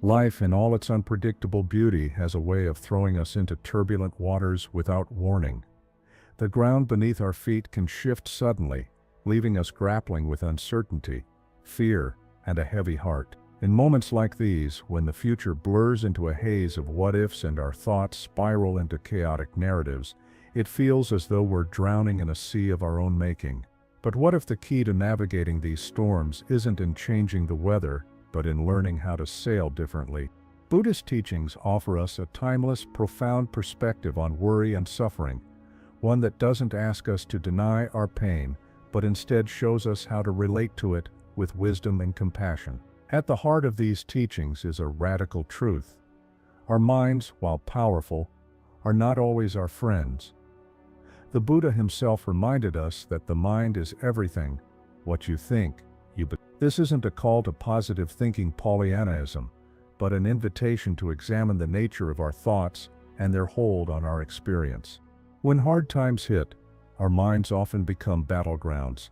Life, in all its unpredictable beauty, has a way of throwing us into turbulent waters without warning. The ground beneath our feet can shift suddenly, leaving us grappling with uncertainty, fear, and a heavy heart. In moments like these, when the future blurs into a haze of what-ifs and our thoughts spiral into chaotic narratives, it feels as though we're drowning in a sea of our own making. But what if the key to navigating these storms isn't in changing the weather, but in learning how to sail differently? Buddhist teachings offer us a timeless, profound perspective on worry and suffering, one that doesn't ask us to deny our pain, but instead shows us how to relate to it with wisdom and compassion. At the heart of these teachings is a radical truth. Our minds, while powerful, are not always our friends. The Buddha himself reminded us that the mind is everything. What you think, you become. This isn't a call to positive thinking Pollyannaism, but an invitation to examine the nature of our thoughts and their hold on our experience. When hard times hit, our minds often become battlegrounds.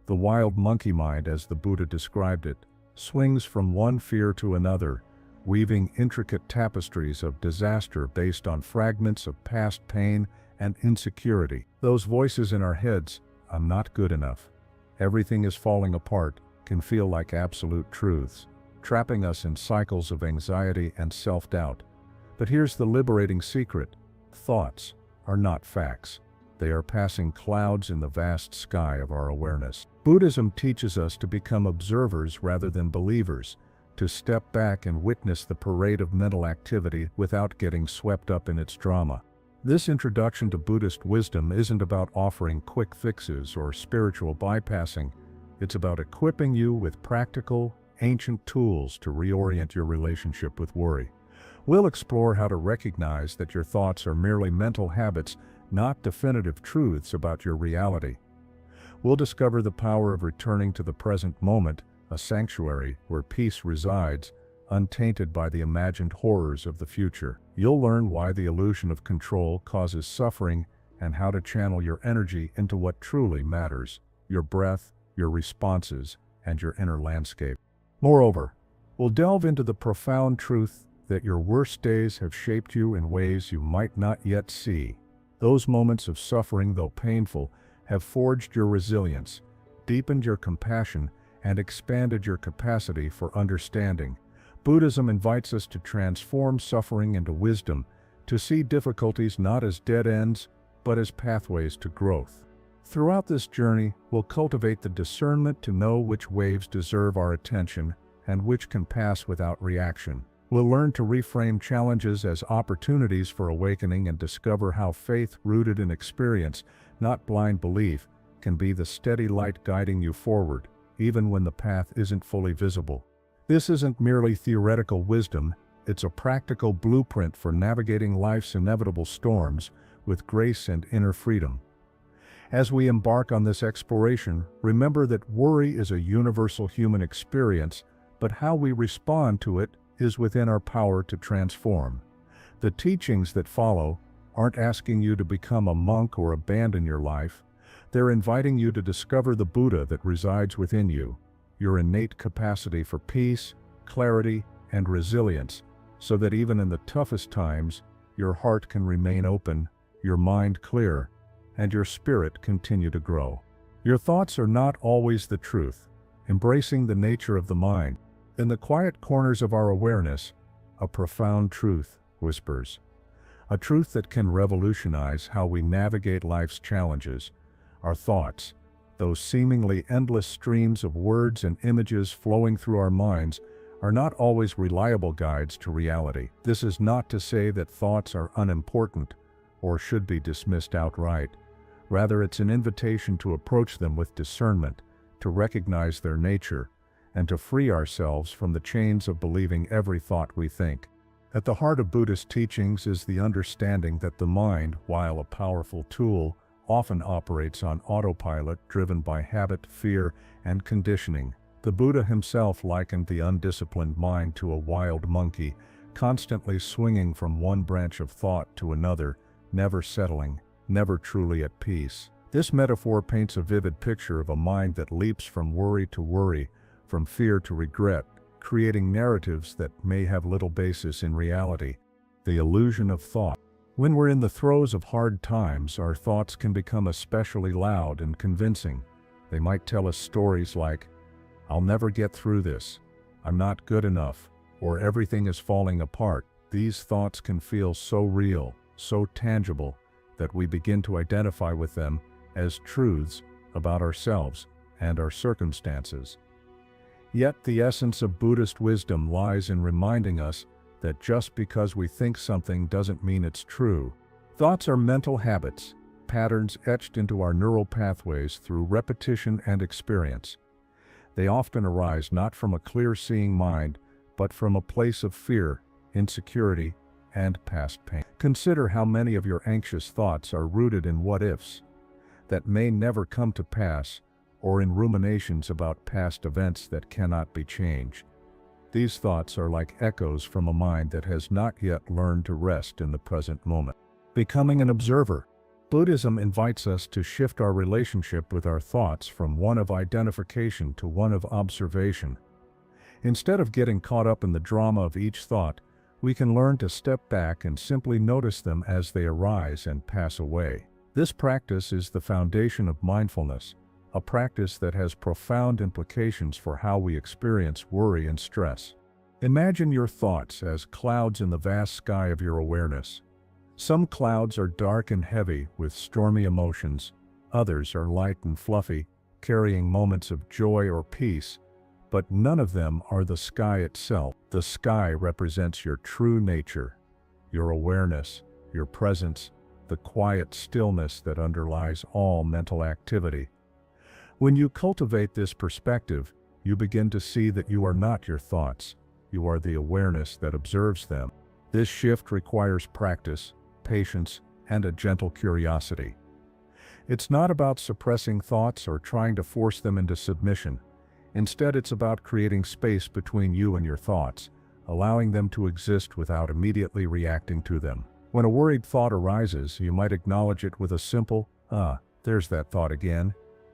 The wild monkey mind, as the Buddha described it, swings from one fear to another, weaving intricate tapestries of disaster based on fragments of past pain and insecurity. Those voices in our heads, "I'm not good enough, everything is falling apart," can feel like absolute truths, trapping us in cycles of anxiety and self-doubt. But here's the liberating secret: thoughts are not facts. They are passing clouds in the vast sky of our awareness. Buddhism teaches us to become observers rather than believers, to step back and witness the parade of mental activity without getting swept up in its drama. This introduction to Buddhist wisdom isn't about offering quick fixes or spiritual bypassing. It's about equipping you with practical, ancient tools to reorient your relationship with worry. We'll explore how to recognize that your thoughts are merely mental habits, not definitive truths about your reality. We'll discover the power of returning to the present moment, a sanctuary where peace resides, untainted by the imagined horrors of the future. You'll learn why the illusion of control causes suffering and how to channel your energy into what truly matters: your breath, your responses, and your inner landscape. Moreover, we'll delve into the profound truth that your worst days have shaped you in ways you might not yet see. Those moments of suffering, though painful, have forged your resilience, deepened your compassion, and expanded your capacity for understanding. Buddhism invites us to transform suffering into wisdom, to see difficulties not as dead ends, but as pathways to growth. Throughout this journey, we'll cultivate the discernment to know which waves deserve our attention and which can pass without reaction. We'll learn to reframe challenges as opportunities for awakening and discover how faith rooted in experience, not blind belief, can be the steady light guiding you forward, even when the path isn't fully visible. This isn't merely theoretical wisdom, it's a practical blueprint for navigating life's inevitable storms with grace and inner freedom. As we embark on this exploration, remember that worry is a universal human experience, but how we respond to it is within our power to transform. The teachings that follow aren't asking you to become a monk or abandon your life. They're inviting you to discover the Buddha that resides within you, your innate capacity for peace, clarity, and resilience, so that even in the toughest times, your heart can remain open, your mind clear, and your spirit continue to grow. Your thoughts are not always the truth. Embracing the nature of the mind, in the quiet corners of our awareness, a profound truth whispers. A truth that can revolutionize how we navigate life's challenges. Our thoughts, those seemingly endless streams of words and images flowing through our minds, are not always reliable guides to reality. This is not to say that thoughts are unimportant or should be dismissed outright. Rather, it's an invitation to approach them with discernment, to recognize their nature, and to free ourselves from the chains of believing every thought we think. At the heart of Buddhist teachings is the understanding that the mind, while a powerful tool, often operates on autopilot driven by habit, fear, and conditioning. The Buddha himself likened the undisciplined mind to a wild monkey, constantly swinging from one branch of thought to another, never settling, never truly at peace. This metaphor paints a vivid picture of a mind that leaps from worry to worry, from fear to regret, creating narratives that may have little basis in reality. The illusion of thought. When we're in the throes of hard times, our thoughts can become especially loud and convincing. They might tell us stories like, "I'll never get through this," "I'm not good enough," or "everything is falling apart." These thoughts can feel so real, so tangible, that we begin to identify with them as truths about ourselves and our circumstances. Yet the essence of Buddhist wisdom lies in reminding us that just because we think something doesn't mean it's true. Thoughts are mental habits, patterns etched into our neural pathways through repetition and experience. They often arise not from a clear-seeing mind, but from a place of fear, insecurity, and past pain. Consider how many of your anxious thoughts are rooted in what-ifs that may never come to pass, or in ruminations about past events that cannot be changed. These thoughts are like echoes from a mind that has not yet learned to rest in the present moment. Becoming an observer. Buddhism invites us to shift our relationship with our thoughts from one of identification to one of observation. Instead of getting caught up in the drama of each thought, we can learn to step back and simply notice them as they arise and pass away. This practice is the foundation of mindfulness, a practice that has profound implications for how we experience worry and stress. Imagine your thoughts as clouds in the vast sky of your awareness. Some clouds are dark and heavy with stormy emotions. Others are light and fluffy, carrying moments of joy or peace. But none of them are the sky itself. The sky represents your true nature, your awareness, your presence, the quiet stillness that underlies all mental activity. When you cultivate this perspective, you begin to see that you are not your thoughts. You are the awareness that observes them. This shift requires practice, patience, and a gentle curiosity. It's not about suppressing thoughts or trying to force them into submission. Instead, it's about creating space between you and your thoughts, allowing them to exist without immediately reacting to them. When a worried thought arises, you might acknowledge it with a simple, there's that thought again,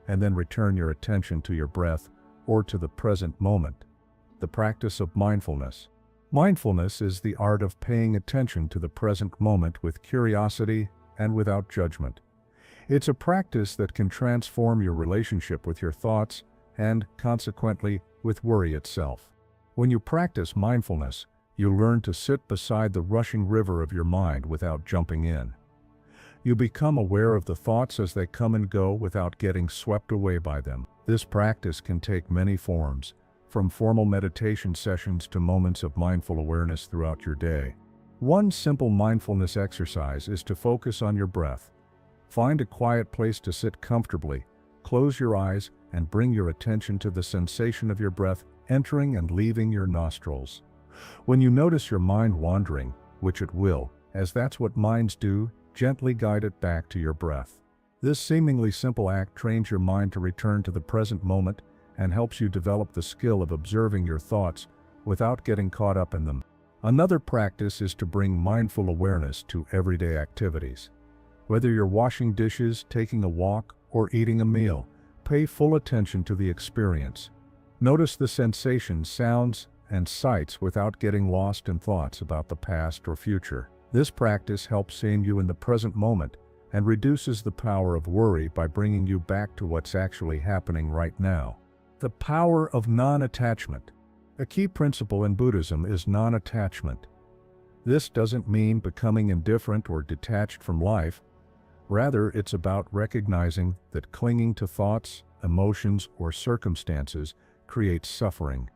and then return your attention to your breath or to the present moment. The practice of mindfulness. Mindfulness is the art of paying attention to the present moment with curiosity and without judgment. It's a practice that can transform your relationship with your thoughts and, consequently, with worry itself. When you practice mindfulness, you learn to sit beside the rushing river of your mind without jumping in. You become aware of the thoughts as they come and go without getting swept away by them. This practice can take many forms, from formal meditation sessions to moments of mindful awareness throughout your day. One simple mindfulness exercise is to focus on your breath. Find a quiet place to sit comfortably, close your eyes, and bring your attention to the sensation of your breath entering and leaving your nostrils. When you notice your mind wandering, which it will, as that's what minds do, gently guide it back to your breath. This seemingly simple act trains your mind to return to the present moment and helps you develop the skill of observing your thoughts without getting caught up in them. Another practice is to bring mindful awareness to everyday activities. Whether you're washing dishes, taking a walk, or eating a meal, pay full attention to the experience. Notice the sensations, sounds, and sights without getting lost in thoughts about the past or future. This practice helps aim you in the present moment and reduces the power of worry by bringing you back to what's actually happening right now. The power of non-attachment. A key principle in Buddhism is non-attachment. This doesn't mean becoming indifferent or detached from life. Rather, it's about recognizing that clinging to thoughts, emotions, or circumstances creates suffering.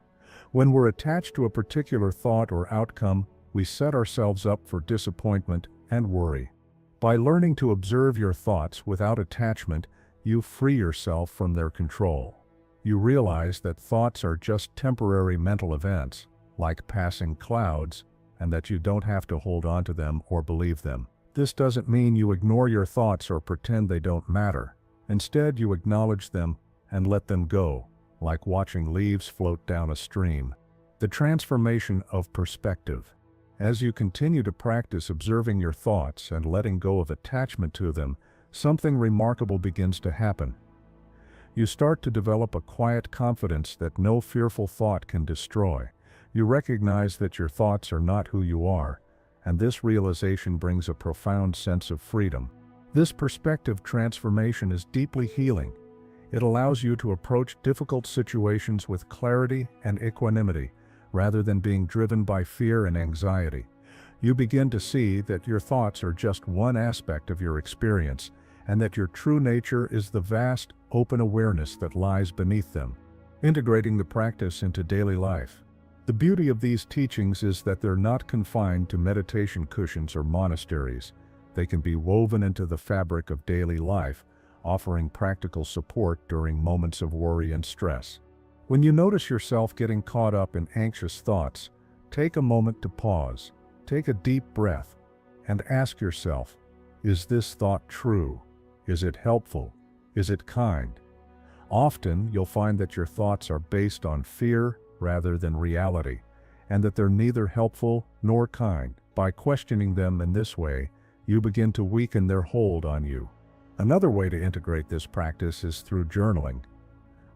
When we're attached to a particular thought or outcome, we set ourselves up for disappointment and worry. By learning to observe your thoughts without attachment, you free yourself from their control. You realize that thoughts are just temporary mental events, like passing clouds, and that you don't have to hold on to them or believe them. This doesn't mean you ignore your thoughts or pretend they don't matter. Instead, you acknowledge them and let them go, like watching leaves float down a stream. The transformation of perspective. As you continue to practice observing your thoughts and letting go of attachment to them, something remarkable begins to happen. You start to develop a quiet confidence that no fearful thought can destroy. You recognize that your thoughts are not who you are, and this realization brings a profound sense of freedom. This perspective transformation is deeply healing. It allows you to approach difficult situations with clarity and equanimity, rather than being driven by fear and anxiety. You begin to see that your thoughts are just one aspect of your experience, and that your true nature is the vast, open awareness that lies beneath them. Integrating the practice into daily life. The beauty of these teachings is that they're not confined to meditation cushions or monasteries. They can be woven into the fabric of daily life, offering practical support during moments of worry and stress. When you notice yourself getting caught up in anxious thoughts, take a moment to pause, take a deep breath, and ask yourself, is this thought true? Is it helpful? Is it kind? Often, you'll find that your thoughts are based on fear rather than reality, and that they're neither helpful nor kind. By questioning them in this way, you begin to weaken their hold on you. Another way to integrate this practice is through journaling.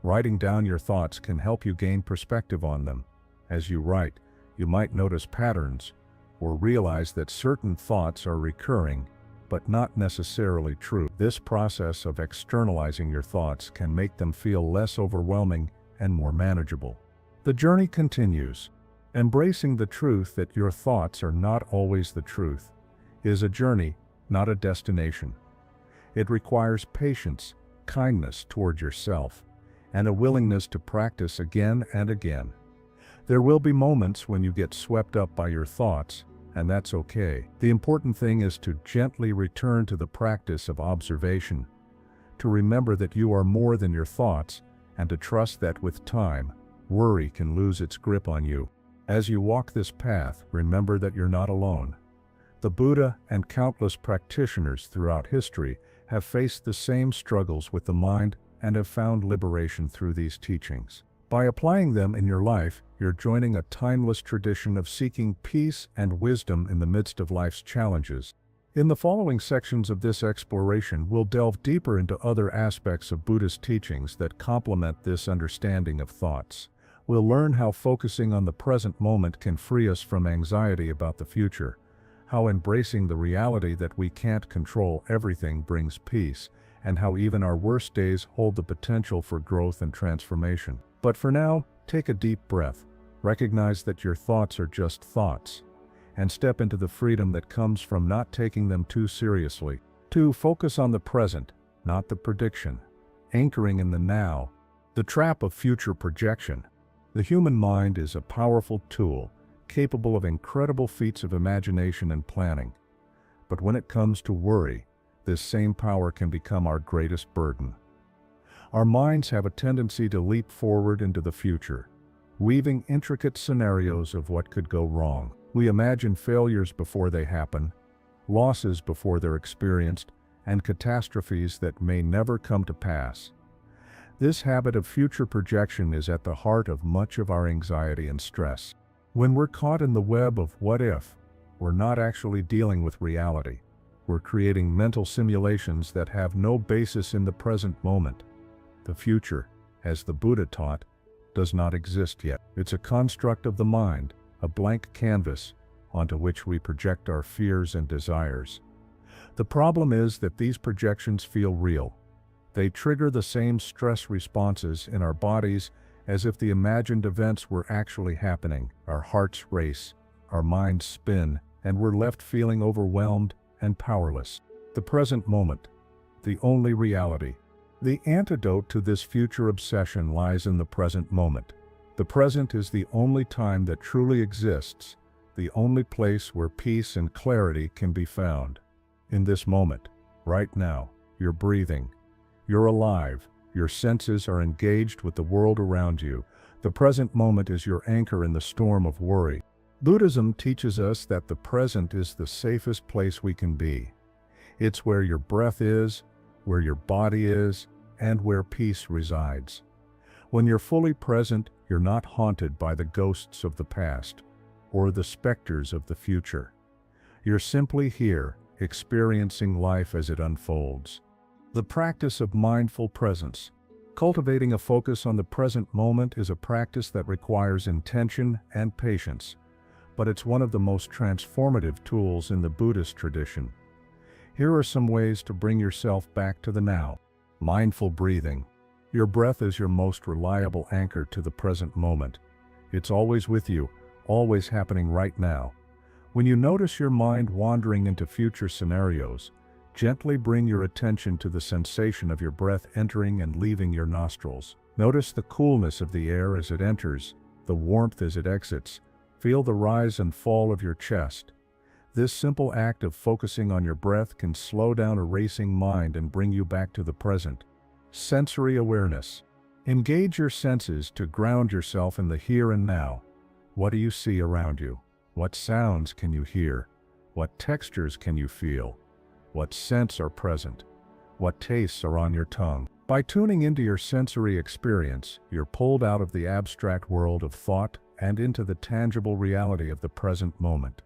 Writing down your thoughts can help you gain perspective on them. As you write, you might notice patterns, or realize that certain thoughts are recurring, but not necessarily true. This process of externalizing your thoughts can make them feel less overwhelming and more manageable. The journey continues. Embracing the truth that your thoughts are not always the truth is a journey, not a destination. It requires patience, kindness toward yourself, and a willingness to practice again and again. There will be moments when you get swept up by your thoughts, and that's okay. The important thing is to gently return to the practice of observation, to remember that you are more than your thoughts, and to trust that with time, worry can lose its grip on you. As you walk this path, remember that you're not alone. The Buddha and countless practitioners throughout history have faced the same struggles with the mind and have found liberation through these teachings. By applying them in your life, you're joining a timeless tradition of seeking peace and wisdom in the midst of life's challenges. In the following sections of this exploration, we'll delve deeper into other aspects of Buddhist teachings that complement this understanding of thoughts. We'll learn how focusing on the present moment can free us from anxiety about the future, how embracing the reality that we can't control everything brings peace, and how even our worst days hold the potential for growth and transformation. But for now, take a deep breath, recognize that your thoughts are just thoughts, and step into the freedom that comes from not taking them too seriously. 2. Focus on the present, not the prediction. Anchoring in the now. The trap of future projection. The human mind is a powerful tool, capable of incredible feats of imagination and planning. But when it comes to worry, this same power can become our greatest burden. Our minds have a tendency to leap forward into the future, weaving intricate scenarios of what could go wrong. We imagine failures before they happen, losses before they're experienced, and catastrophes that may never come to pass. This habit of future projection is at the heart of much of our anxiety and stress. When we're caught in the web of what if, we're not actually dealing with reality. We're creating mental simulations that have no basis in the present moment. The future, as the Buddha taught, does not exist yet. It's a construct of the mind, a blank canvas onto which we project our fears and desires. The problem is that these projections feel real. They trigger the same stress responses in our bodies as if the imagined events were actually happening. Our hearts race, our minds spin, and we're left feeling overwhelmed and powerless. The present moment, the only reality. The antidote to this future obsession lies in the present moment. The present is the only time that truly exists, the only place where peace and clarity can be found. In this moment, right now, you're breathing. You're alive. Your senses are engaged with the world around you. The present moment is your anchor in the storm of worry. Buddhism teaches us that the present is the safest place we can be. It's where your breath is, where your body is, and where peace resides. When you're fully present, you're not haunted by the ghosts of the past or the specters of the future. You're simply here, experiencing life as it unfolds. The practice of mindful presence. Cultivating a focus on the present moment is a practice that requires intention and patience, but it's one of the most transformative tools in the Buddhist tradition. Here are some ways to bring yourself back to the now. Mindful breathing. Your breath is your most reliable anchor to the present moment. It's always with you, always happening right now. When you notice your mind wandering into future scenarios, gently bring your attention to the sensation of your breath entering and leaving your nostrils. Notice the coolness of the air as it enters, the warmth as it exits. Feel the rise and fall of your chest. This simple act of focusing on your breath can slow down a racing mind and bring you back to the present. Sensory awareness. Engage your senses to ground yourself in the here and now. What do you see around you? What sounds can you hear? What textures can you feel? What scents are present? What tastes are on your tongue? By tuning into your sensory experience, you're pulled out of the abstract world of thought and into the tangible reality of the present moment.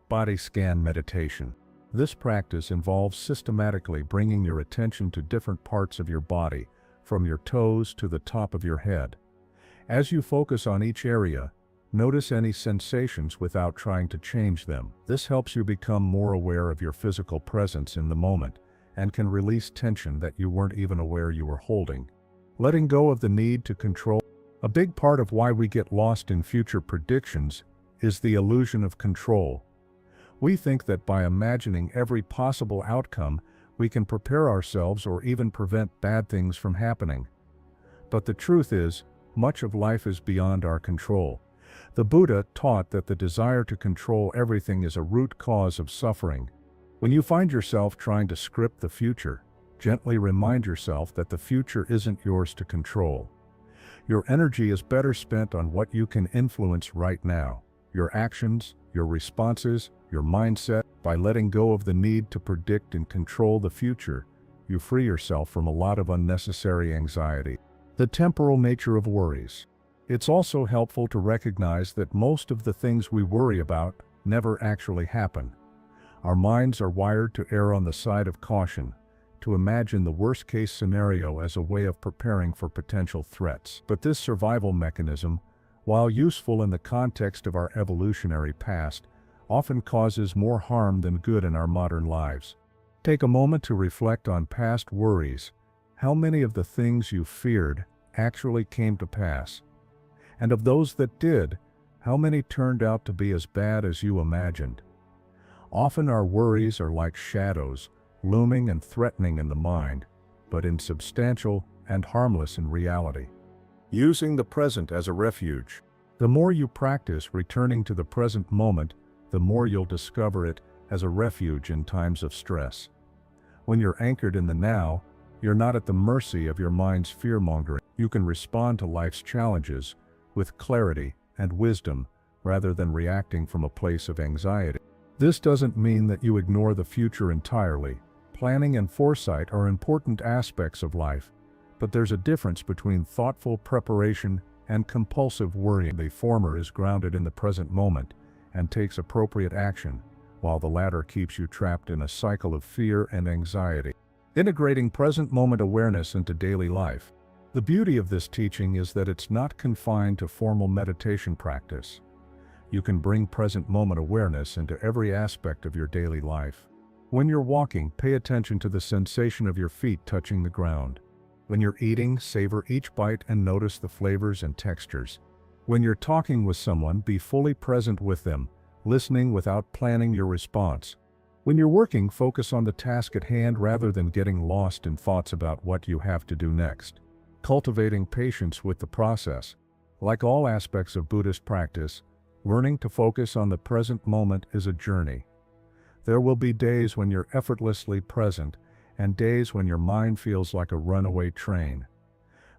Body scan meditation. This practice involves systematically bringing your attention to different parts of your body, from your toes to the top of your head. As you focus on each area, notice any sensations without trying to change them. This helps you become more aware of your physical presence in the moment and can release tension that you weren't even aware you were holding. Letting go of the need to control. A big part of why we get lost in future predictions is the illusion of control. We think that by imagining every possible outcome, we can prepare ourselves or even prevent bad things from happening. But the truth is, much of life is beyond our control. The Buddha taught that the desire to control everything is a root cause of suffering. When you find yourself trying to script the future, gently remind yourself that the future isn't yours to control. Your energy is better spent on what you can influence right now. Your actions, your responses, your mindset. By letting go of the need to predict and control the future, you free yourself from a lot of unnecessary anxiety. The temporal nature of worries. It's also helpful to recognize that most of the things we worry about never actually happen. Our minds are wired to err on the side of caution, to imagine the worst-case scenario as a way of preparing for potential threats. But this survival mechanism, while useful in the context of our evolutionary past, often causes more harm than good in our modern lives. Take a moment to reflect on past worries. How many of the things you feared actually came to pass? And of those that did, how many turned out to be as bad as you imagined? Often our worries are like shadows, looming and threatening in the mind, but insubstantial and harmless in reality. Using the present as a refuge. The more you practice returning to the present moment, the more you'll discover it as a refuge in times of stress. When you're anchored in the now, you're not at the mercy of your mind's fear-mongering. You can respond to life's challenges with clarity and wisdom rather than reacting from a place of anxiety. This doesn't mean that you ignore the future entirely. Planning and foresight are important aspects of life, but there's a difference between thoughtful preparation and compulsive worrying. The former is grounded in the present moment and takes appropriate action, while the latter keeps you trapped in a cycle of fear and anxiety. Integrating present moment awareness into daily life. The beauty of this teaching is that it's not confined to formal meditation practice. You can bring present moment awareness into every aspect of your daily life. When you're walking, pay attention to the sensation of your feet touching the ground. When you're eating, savor each bite and notice the flavors and textures. When you're talking with someone, be fully present with them, listening without planning your response. When you're working, focus on the task at hand rather than getting lost in thoughts about what you have to do next. Cultivating patience with the process. Like all aspects of Buddhist practice, learning to focus on the present moment is a journey. There will be days when you're effortlessly present, and days when your mind feels like a runaway train.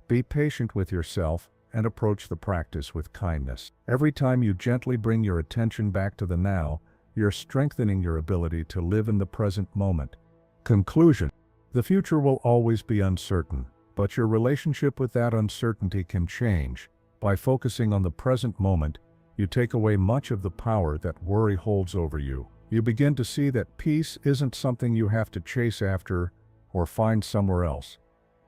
Be patient with yourself and approach the practice with kindness. Every time you gently bring your attention back to the now, you're strengthening your ability to live in the present moment. Conclusion. The future will always be uncertain, but your relationship with that uncertainty can change. By focusing on the present moment, you take away much of the power that worry holds over you. You begin to see that peace isn't something you have to chase after or find somewhere else.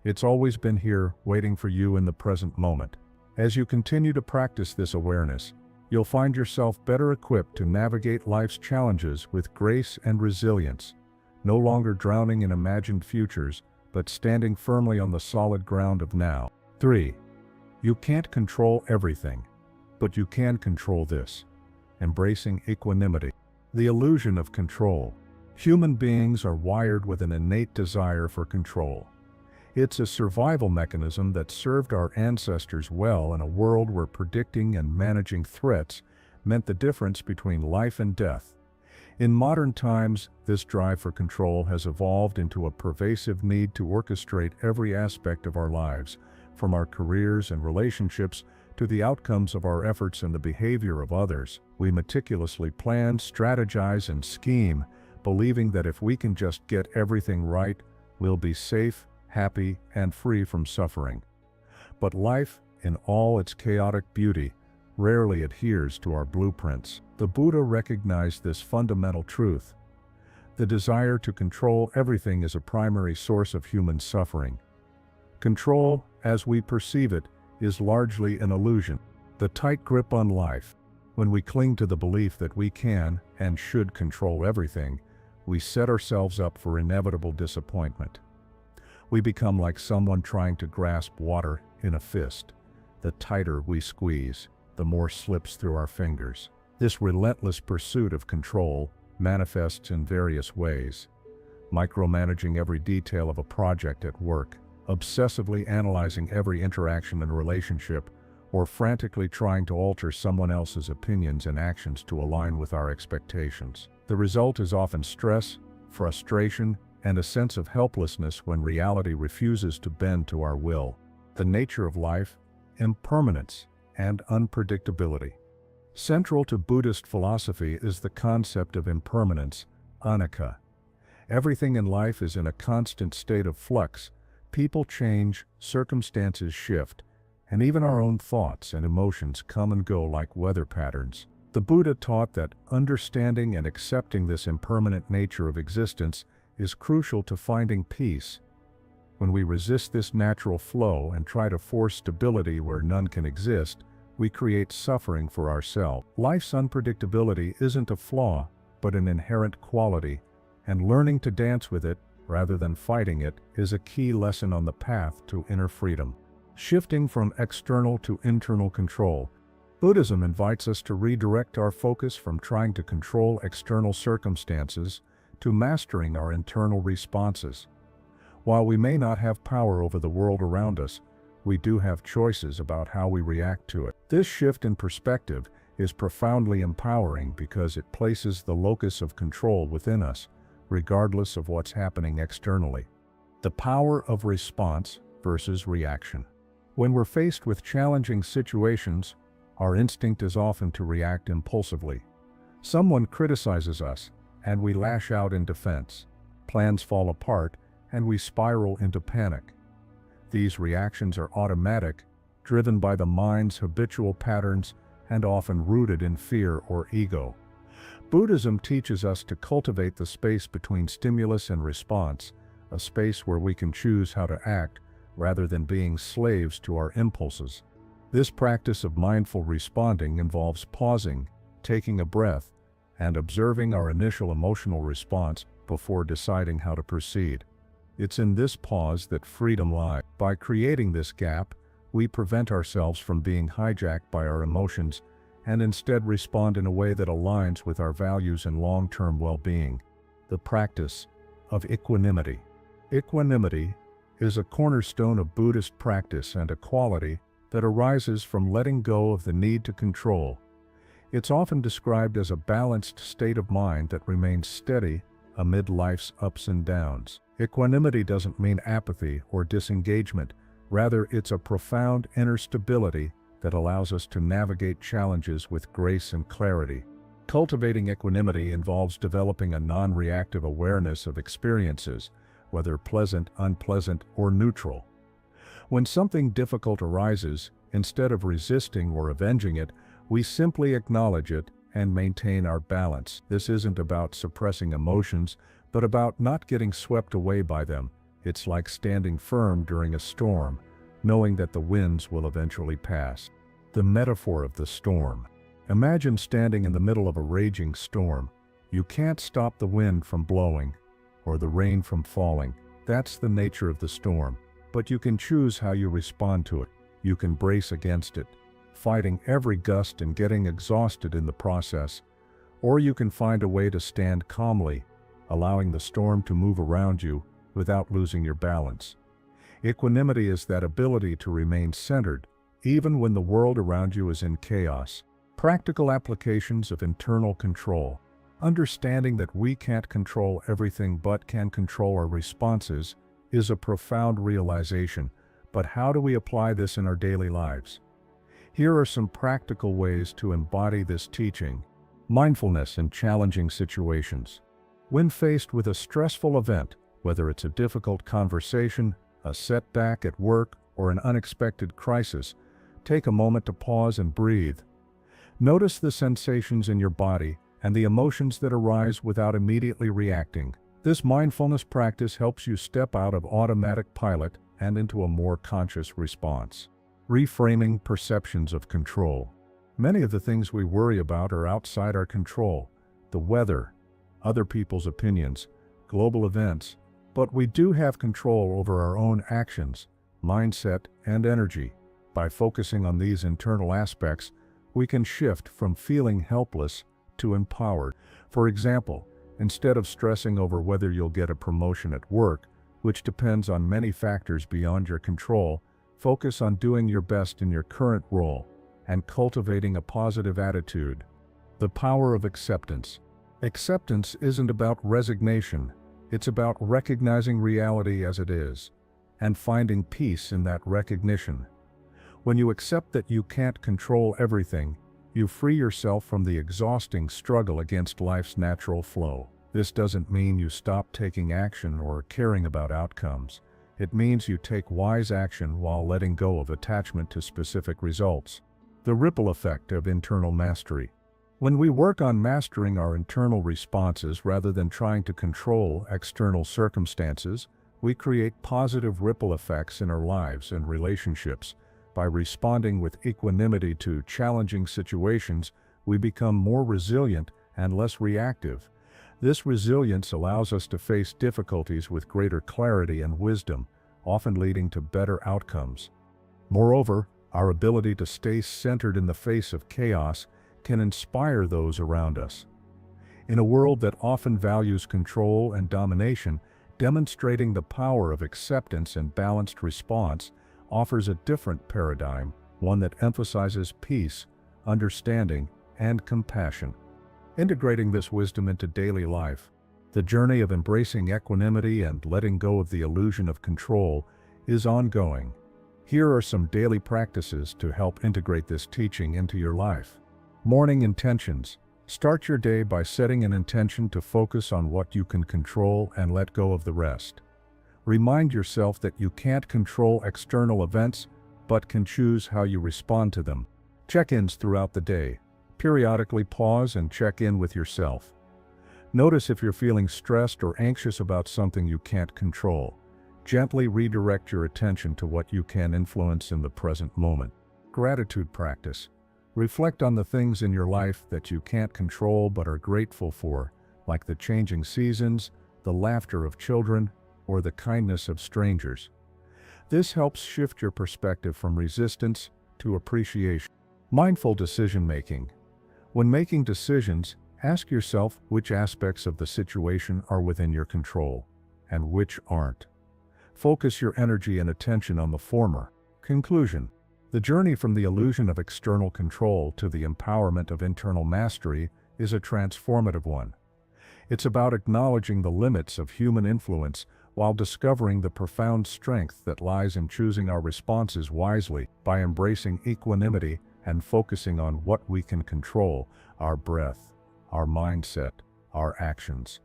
It's always been here, waiting for you in the present moment. As you continue to practice this awareness, you'll find yourself better equipped to navigate life's challenges with grace and resilience, no longer drowning in imagined futures, but standing firmly on the solid ground of now. 3. You can't control everything, but you can control this: embracing equanimity. The illusion of control. Human beings are wired with an innate desire for control. It's a survival mechanism that served our ancestors well in a world where predicting and managing threats meant the difference between life and death. In modern times, this drive for control has evolved into a pervasive need to orchestrate every aspect of our lives, from our careers and relationships to the outcomes of our efforts and the behavior of others. We meticulously plan, strategize, and scheme, believing that if we can just get everything right, we'll be safe, happy, and free from suffering. But life, in all its chaotic beauty, rarely adheres to our blueprints. The Buddha recognized this fundamental truth. The desire to control everything is a primary source of human suffering. Control, as we perceive it, is largely an illusion. The tight grip on life. When we cling to the belief that we can and should control everything, we set ourselves up for inevitable disappointment. We become like someone trying to grasp water in a fist. The tighter we squeeze, the more slips through our fingers. This relentless pursuit of control manifests in various ways: micromanaging every detail of a project at work, obsessively analyzing every interaction and relationship, or frantically trying to alter someone else's opinions and actions to align with our expectations. The result is often stress, frustration, and a sense of helplessness when reality refuses to bend to our will. The nature of life, impermanence, and unpredictability. Central to Buddhist philosophy is the concept of impermanence, anicca. Everything in life is in a constant state of flux. People change, circumstances shift, and even our own thoughts and emotions come and go like weather patterns. The Buddha taught that understanding and accepting this impermanent nature of existence is crucial to finding peace. When we resist this natural flow and try to force stability where none can exist, we create suffering for ourselves. Life's unpredictability isn't a flaw, but an inherent quality, and learning to dance with it, rather than fighting it, is a key lesson on the path to inner freedom. Shifting from external to internal control. Buddhism invites us to redirect our focus from trying to control external circumstances to mastering our internal responses. While we may not have power over the world around us, we do have choices about how we react to it. This shift in perspective is profoundly empowering because it places the locus of control within us, regardless of what's happening externally. The power of response versus reaction. When we're faced with challenging situations, our instinct is often to react impulsively. Someone criticizes us, and we lash out in defense. Plans fall apart, and we spiral into panic. These reactions are automatic, driven by the mind's habitual patterns, and often rooted in fear or ego. Buddhism teaches us to cultivate the space between stimulus and response, a space where we can choose how to act rather than being slaves to our impulses. This practice of mindful responding involves pausing, taking a breath, and observing our initial emotional response before deciding how to proceed. It's in this pause that freedom lies. By creating this gap, we prevent ourselves from being hijacked by our emotions and instead respond in a way that aligns with our values and long-term well-being. The practice of equanimity. Equanimity is a cornerstone of Buddhist practice and a quality that arises from letting go of the need to control. It's often described as a balanced state of mind that remains steady amid life's ups and downs. Equanimity doesn't mean apathy or disengagement. Rather, it's a profound inner stability that allows us to navigate challenges with grace and clarity. Cultivating equanimity involves developing a non-reactive awareness of experiences, whether pleasant, unpleasant, or neutral. When something difficult arises, instead of resisting or avenging it, we simply acknowledge it and maintain our balance. This isn't about suppressing emotions, but about not getting swept away by them. It's like standing firm during a storm, knowing that the winds will eventually pass. The metaphor of the storm. Imagine standing in the middle of a raging storm. You can't stop the wind from blowing or the rain from falling. That's the nature of the storm. But you can choose how you respond to it. You can brace against it, fighting every gust and getting exhausted in the process. Or you can find a way to stand calmly, allowing the storm to move around you without losing your balance. Equanimity is that ability to remain centered, even when the world around you is in chaos. Practical applications of internal control. Understanding that we can't control everything but can control our responses is a profound realization, but how do we apply this in our daily lives? Here are some practical ways to embody this teaching. Mindfulness in challenging situations. When faced with a stressful event, whether it's a difficult conversation, a setback at work, or an unexpected crisis, take a moment to pause and breathe. Notice the sensations in your body and the emotions that arise without immediately reacting. This mindfulness practice helps you step out of automatic pilot and into a more conscious response. Reframing perceptions of control. Many of the things we worry about are outside our control. The weather, other people's opinions, global events, but we do have control over our own actions, mindset, and energy. By focusing on these internal aspects, we can shift from feeling helpless to empowered. For example, instead of stressing over whether you'll get a promotion at work, which depends on many factors beyond your control, focus on doing your best in your current role and cultivating a positive attitude. The power of acceptance. Acceptance isn't about resignation, it's about recognizing reality as it is and finding peace in that recognition. When you accept that you can't control everything, you free yourself from the exhausting struggle against life's natural flow. This doesn't mean you stop taking action or caring about outcomes. It means you take wise action while letting go of attachment to specific results. The ripple effect of internal mastery. When we work on mastering our internal responses rather than trying to control external circumstances, we create positive ripple effects in our lives and relationships. By responding with equanimity to challenging situations, we become more resilient and less reactive. This resilience allows us to face difficulties with greater clarity and wisdom, often leading to better outcomes. Moreover, our ability to stay centered in the face of chaos can inspire those around us. In a world that often values control and domination, demonstrating the power of acceptance and balanced response offers a different paradigm, one that emphasizes peace, understanding, and compassion. Integrating this wisdom into daily life, the journey of embracing equanimity and letting go of the illusion of control is ongoing. Here are some daily practices to help integrate this teaching into your life. Morning intentions. Start your day by setting an intention to focus on what you can control and let go of the rest. Remind yourself that you can't control external events, but can choose how you respond to them. Check-ins throughout the day. Periodically pause and check in with yourself. Notice if you're feeling stressed or anxious about something you can't control. Gently redirect your attention to what you can influence in the present moment. Gratitude practice. Reflect on the things in your life that you can't control but are grateful for, like the changing seasons, the laughter of children, or the kindness of strangers. This helps shift your perspective from resistance to appreciation. Mindful decision-making. When making decisions, ask yourself which aspects of the situation are within your control, and which aren't. Focus your energy and attention on the former. Conclusion. The journey from the illusion of external control to the empowerment of internal mastery is a transformative one. It's about acknowledging the limits of human influence while discovering the profound strength that lies in choosing our responses wisely. By embracing equanimity and focusing on what we can control, our breath, our mindset, our actions,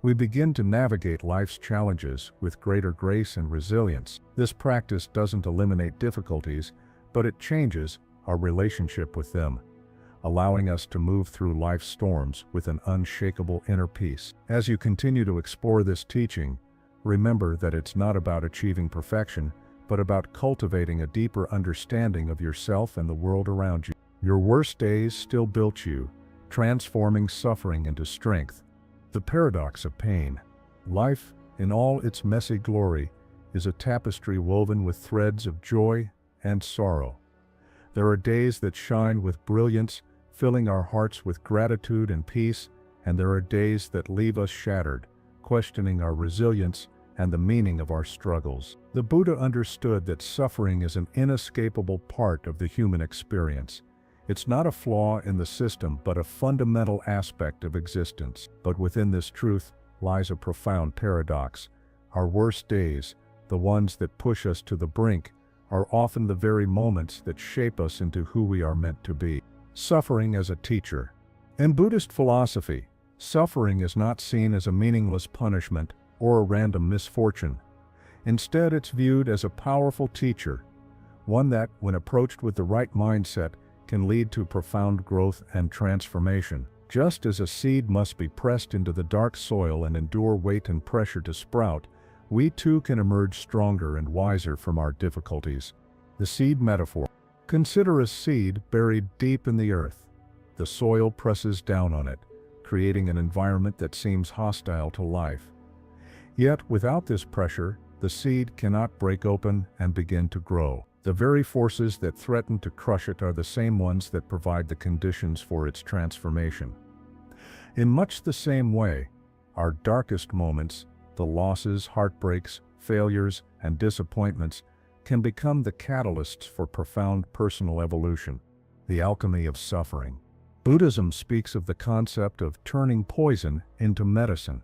we begin to navigate life's challenges with greater grace and resilience. This practice doesn't eliminate difficulties, but it changes our relationship with them, allowing us to move through life's storms with an unshakable inner peace. As you continue to explore this teaching, remember that it's not about achieving perfection, but about cultivating a deeper understanding of yourself and the world around you. Your worst days still built you, transforming suffering into strength. The paradox of pain. Life, in all its messy glory, is a tapestry woven with threads of joy and sorrow. There are days that shine with brilliance, filling our hearts with gratitude and peace, and there are days that leave us shattered, questioning our resilience and the meaning of our struggles. The Buddha understood that suffering is an inescapable part of the human experience. It's not a flaw in the system, but a fundamental aspect of existence. But within this truth lies a profound paradox. Our worst days, the ones that push us to the brink, are often the very moments that shape us into who we are meant to be. Suffering as a teacher. In Buddhist philosophy, suffering is not seen as a meaningless punishment or a random misfortune. Instead, it's viewed as a powerful teacher, one that, when approached with the right mindset, can lead to profound growth and transformation. Just as a seed must be pressed into the dark soil and endure weight and pressure to sprout, we too can emerge stronger and wiser from our difficulties. The seed metaphor. Consider a seed buried deep in the earth. The soil presses down on it, creating an environment that seems hostile to life. Yet, without this pressure, the seed cannot break open and begin to grow. The very forces that threaten to crush it are the same ones that provide the conditions for its transformation. In much the same way, our darkest moments, the losses, heartbreaks, failures, and disappointments, can become the catalysts for profound personal evolution. The alchemy of suffering. Buddhism speaks of the concept of turning poison into medicine.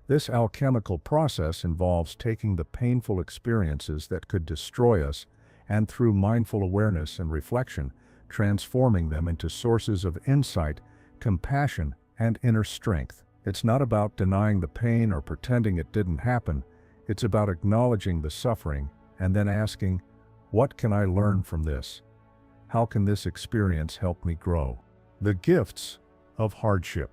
This alchemical process involves taking the painful experiences that could destroy us and, through mindful awareness and reflection, transforming them into sources of insight, compassion, and inner strength. It's not about denying the pain or pretending it didn't happen. It's about acknowledging the suffering and then asking, what can I learn from this? How can this experience help me grow? The gifts of hardship.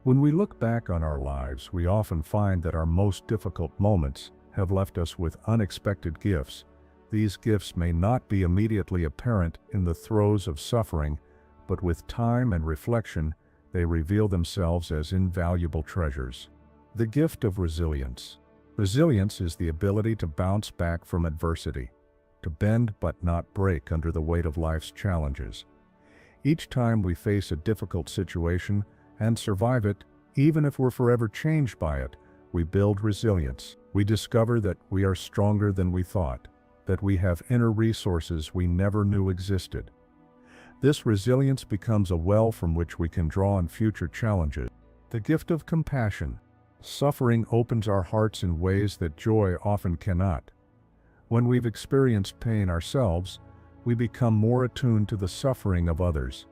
When we look back on our lives, we often find that our most difficult moments have left us with unexpected gifts. These gifts may not be immediately apparent in the throes of suffering, but with time and reflection, they reveal themselves as invaluable treasures. The gift of resilience. Resilience is the ability to bounce back from adversity, to bend but not break under the weight of life's challenges. Each time we face a difficult situation and survive it, even if we're forever changed by it, we build resilience. We discover that we are stronger than we thought, that we have inner resources we never knew existed. This resilience becomes a well from which we can draw on future challenges. The gift of compassion. Suffering opens our hearts in ways that joy often cannot. When we've experienced pain ourselves, we become more attuned to the suffering of others.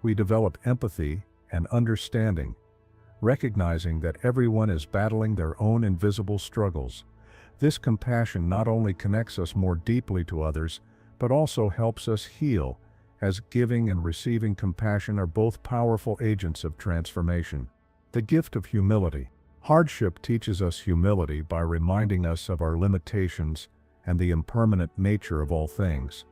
We develop empathy and understanding, recognizing that everyone is battling their own invisible struggles. This compassion not only connects us more deeply to others, but also helps us heal, as giving and receiving compassion are both powerful agents of transformation. The gift of humility. Hardship teaches us humility by reminding us of our limitations and the impermanent nature of all things.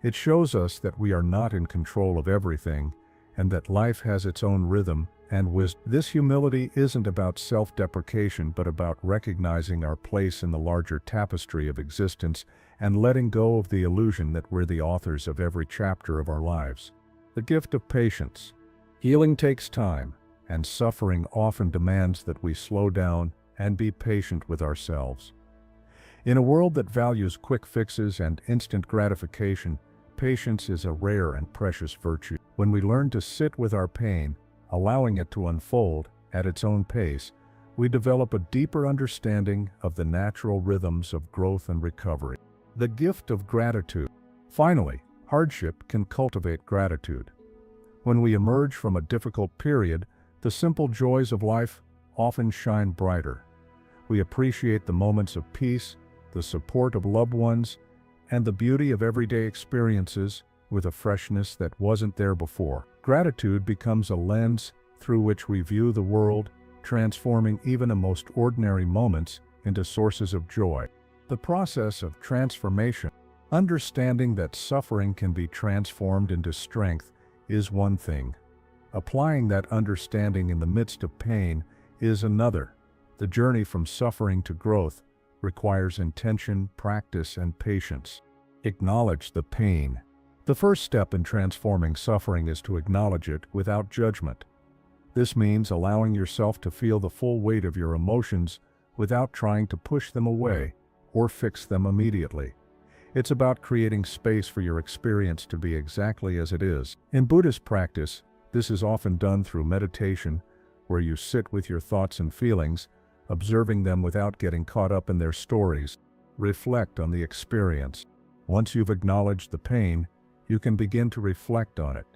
It shows us that we are not in control of everything, and that life has its own rhythm and wisdom. This humility isn't about self-deprecation, but about recognizing our place in the larger tapestry of existence and letting go of the illusion that we're the authors of every chapter of our lives. The gift of patience. Healing takes time, and suffering often demands that we slow down and be patient with ourselves. In a world that values quick fixes and instant gratification, patience is a rare and precious virtue. When we learn to sit with our pain, allowing it to unfold at its own pace, we develop a deeper understanding of the natural rhythms of growth and recovery. The gift of gratitude. Finally, hardship can cultivate gratitude. When we emerge from a difficult period, the simple joys of life often shine brighter. We appreciate the moments of peace, the support of loved ones, and the beauty of everyday experiences with a freshness that wasn't there before. Gratitude becomes a lens through which we view the world, transforming even the most ordinary moments into sources of joy. The process of transformation, understanding that suffering can be transformed into strength, is one thing. Applying that understanding in the midst of pain is another. The journey from suffering to growth requires intention, practice, and patience. Acknowledge the pain. The first step in transforming suffering is to acknowledge it without judgment. This means allowing yourself to feel the full weight of your emotions without trying to push them away or fix them immediately. It's about creating space for your experience to be exactly as it is. In Buddhist practice, this is often done through meditation, where you sit with your thoughts and feelings, observing them without getting caught up in their stories. Reflect on the experience. Once you've acknowledged the pain, you can begin to reflect on it.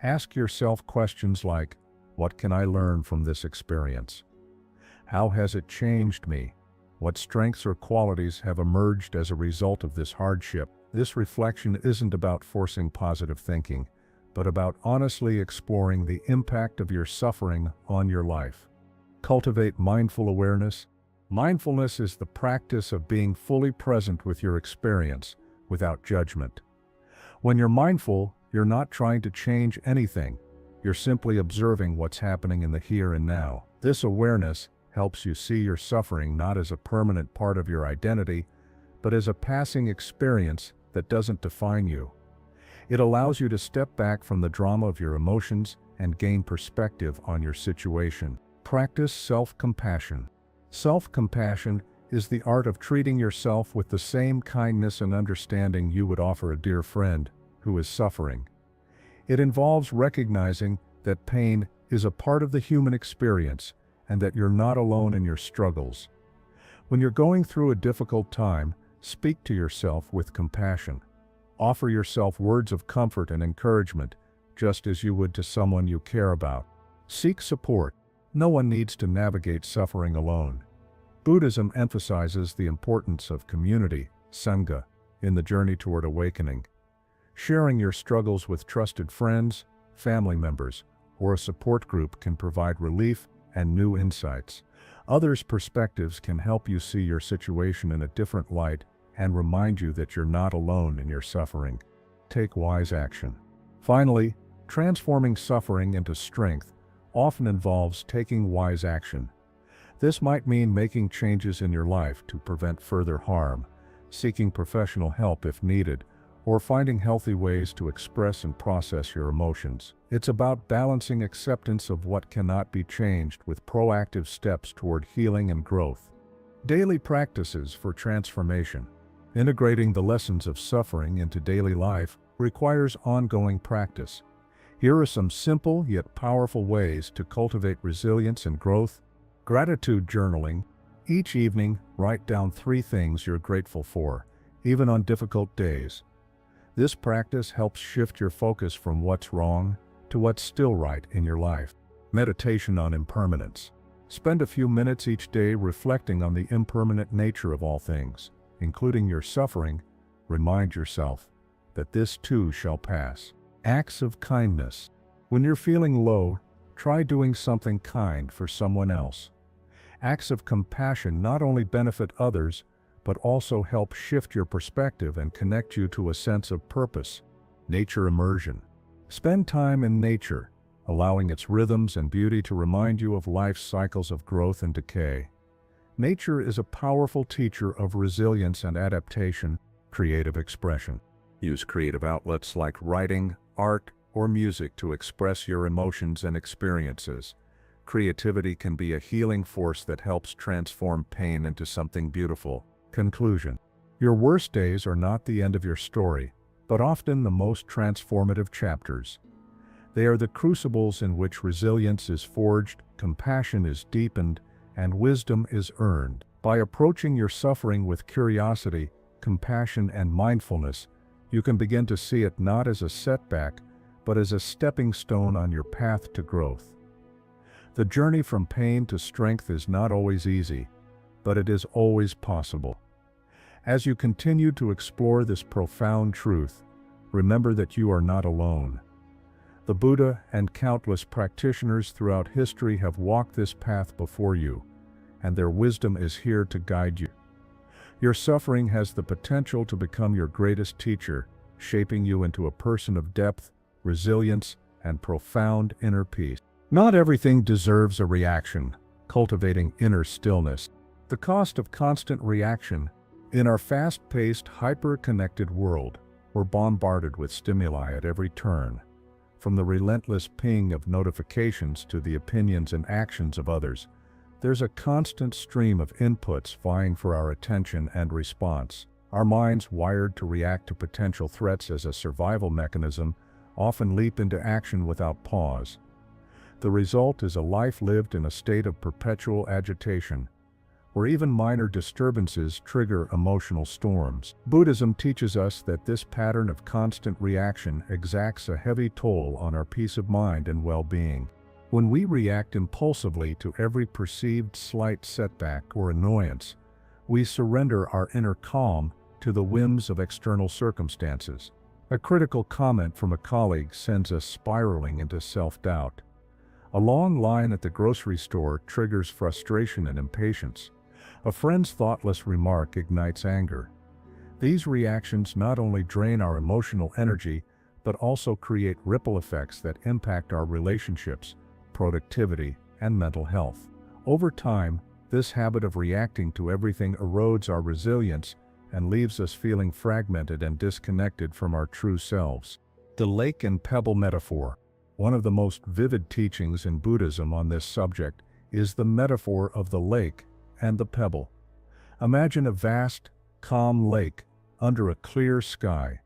Ask yourself questions like, what can I learn from this experience? How has it changed me? What strengths or qualities have emerged as a result of this hardship? This reflection isn't about forcing positive thinking, but about honestly exploring the impact of your suffering on your life. Cultivate mindful awareness. Mindfulness is the practice of being fully present with your experience, without judgment. When you're mindful, you're not trying to change anything. You're simply observing what's happening in the here and now. This awareness helps you see your suffering not as a permanent part of your identity, but as a passing experience that doesn't define you. It allows you to step back from the drama of your emotions and gain perspective on your situation. Practice self-compassion. Self-compassion is the art of treating yourself with the same kindness and understanding you would offer a dear friend who is suffering. It involves recognizing that pain is a part of the human experience and that you're not alone in your struggles. When you're going through a difficult time, speak to yourself with compassion. Offer yourself words of comfort and encouragement, just as you would to someone you care about. Seek support. No one needs to navigate suffering alone. Buddhism emphasizes the importance of community, sangha, in the journey toward awakening. Sharing your struggles with trusted friends, family members, or a support group can provide relief and new insights. Others' perspectives can help you see your situation in a different light and remind you that you're not alone in your suffering. Take wise action. Finally, transforming suffering into strength often involves taking wise action. This might mean making changes in your life to prevent further harm, seeking professional help if needed, or finding healthy ways to express and process your emotions. It's about balancing acceptance of what cannot be changed with proactive steps toward healing and growth. Daily practices for transformation. Integrating the lessons of suffering into daily life requires ongoing practice. Here are some simple yet powerful ways to cultivate resilience and growth. Gratitude journaling. Each evening, write down 3 things you're grateful for, even on difficult days. This practice helps shift your focus from what's wrong to what's still right in your life. Meditation on impermanence. Spend a few minutes each day reflecting on the impermanent nature of all things, including your suffering. Remind yourself that this too shall pass. Acts of kindness. When you're feeling low, try doing something kind for someone else. Acts of compassion not only benefit others, but also help shift your perspective and connect you to a sense of purpose. Nature immersion. Spend time in nature, allowing its rhythms and beauty to remind you of life's cycles of growth and decay. Nature is a powerful teacher of resilience and adaptation. Creative expression. Use creative outlets like writing, art, or music to express your emotions and experiences. Creativity can be a healing force that helps transform pain into something beautiful. Conclusion. Your worst days are not the end of your story, but often the most transformative chapters. They are the crucibles in which resilience is forged, compassion is deepened, and wisdom is earned. By approaching your suffering with curiosity, compassion, and mindfulness, you can begin to see it not as a setback, but as a stepping stone on your path to growth. The journey from pain to strength is not always easy, but it is always possible. As you continue to explore this profound truth, remember that you are not alone. The Buddha and countless practitioners throughout history have walked this path before you, and their wisdom is here to guide you. Your suffering has the potential to become your greatest teacher, shaping you into a person of depth, resilience, and profound inner peace. Not everything deserves a reaction. Cultivating inner stillness. The cost of constant reaction. In our fast-paced, hyper-connected world, we're bombarded with stimuli at every turn. From the relentless ping of notifications to the opinions and actions of others, there's a constant stream of inputs vying for our attention and response. Our minds, wired to react to potential threats as a survival mechanism, often leap into action without pause. The result is a life lived in a state of perpetual agitation, where even minor disturbances trigger emotional storms. Buddhism teaches us that this pattern of constant reaction exacts a heavy toll on our peace of mind and well-being. When we react impulsively to every perceived slight setback or annoyance, we surrender our inner calm to the whims of external circumstances. A critical comment from a colleague sends us spiraling into self-doubt. A long line at the grocery store triggers frustration and impatience. A friend's thoughtless remark ignites anger. These reactions not only drain our emotional energy, but also create ripple effects that impact our relationships, productivity, and mental health. Over time, this habit of reacting to everything erodes our resilience and leaves us feeling fragmented and disconnected from our true selves. The lake and pebble metaphor. One of the most vivid teachings in Buddhism on this subject is the metaphor of the lake and the pebble. Imagine a vast, calm lake under a clear sky.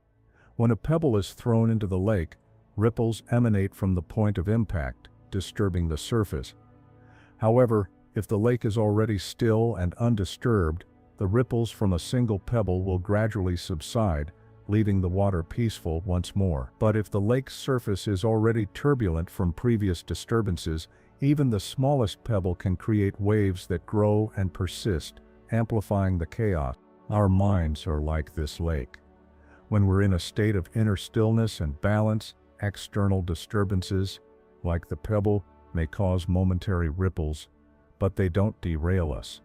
When a pebble is thrown into the lake, ripples emanate from the point of impact, disturbing the surface. However, if the lake is already still and undisturbed, the ripples from a single pebble will gradually subside, leaving the water peaceful once more. But if the lake's surface is already turbulent from previous disturbances, even the smallest pebble can create waves that grow and persist, amplifying the chaos. Our minds are like this lake. When we're in a state of inner stillness and balance, external disturbances, like the pebble, may cause momentary ripples, but they don't derail us.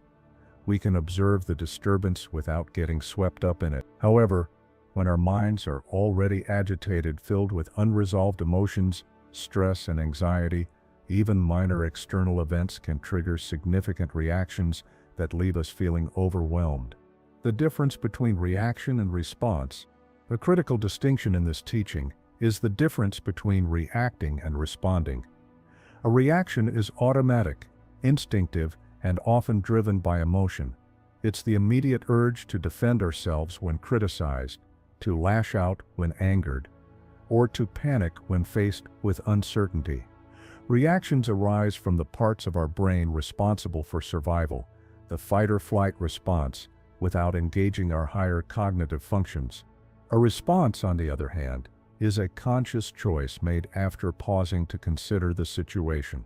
We can observe the disturbance without getting swept up in it. However, when our minds are already agitated, filled with unresolved emotions, stress, and anxiety, even minor external events can trigger significant reactions that leave us feeling overwhelmed. The difference between reaction and response. A critical distinction in this teaching is the difference between reacting and responding. A reaction is automatic, instinctive, and often driven by emotion. It's the immediate urge to defend ourselves when criticized, to lash out when angered, or to panic when faced with uncertainty. Reactions arise from the parts of our brain responsible for survival, the fight-or-flight response, without engaging our higher cognitive functions. A response, on the other hand, is a conscious choice made after pausing to consider the situation.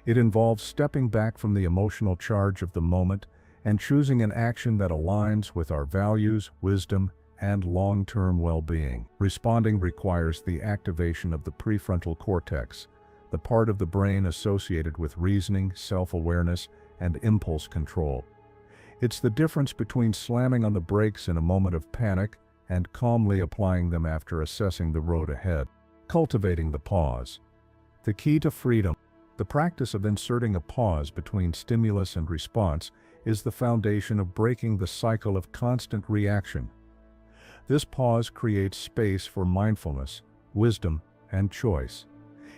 It involves stepping back from the emotional charge of the moment and choosing an action that aligns with our values, wisdom, and long-term well-being. Responding requires the activation of the prefrontal cortex, the part of the brain associated with reasoning, self-awareness, and impulse control. It's the difference between slamming on the brakes in a moment of panic and calmly applying them after assessing the road ahead. Cultivating the pause. The key to freedom. The practice of inserting a pause between stimulus and response is the foundation of breaking the cycle of constant reaction. This pause creates space for mindfulness, wisdom, and choice.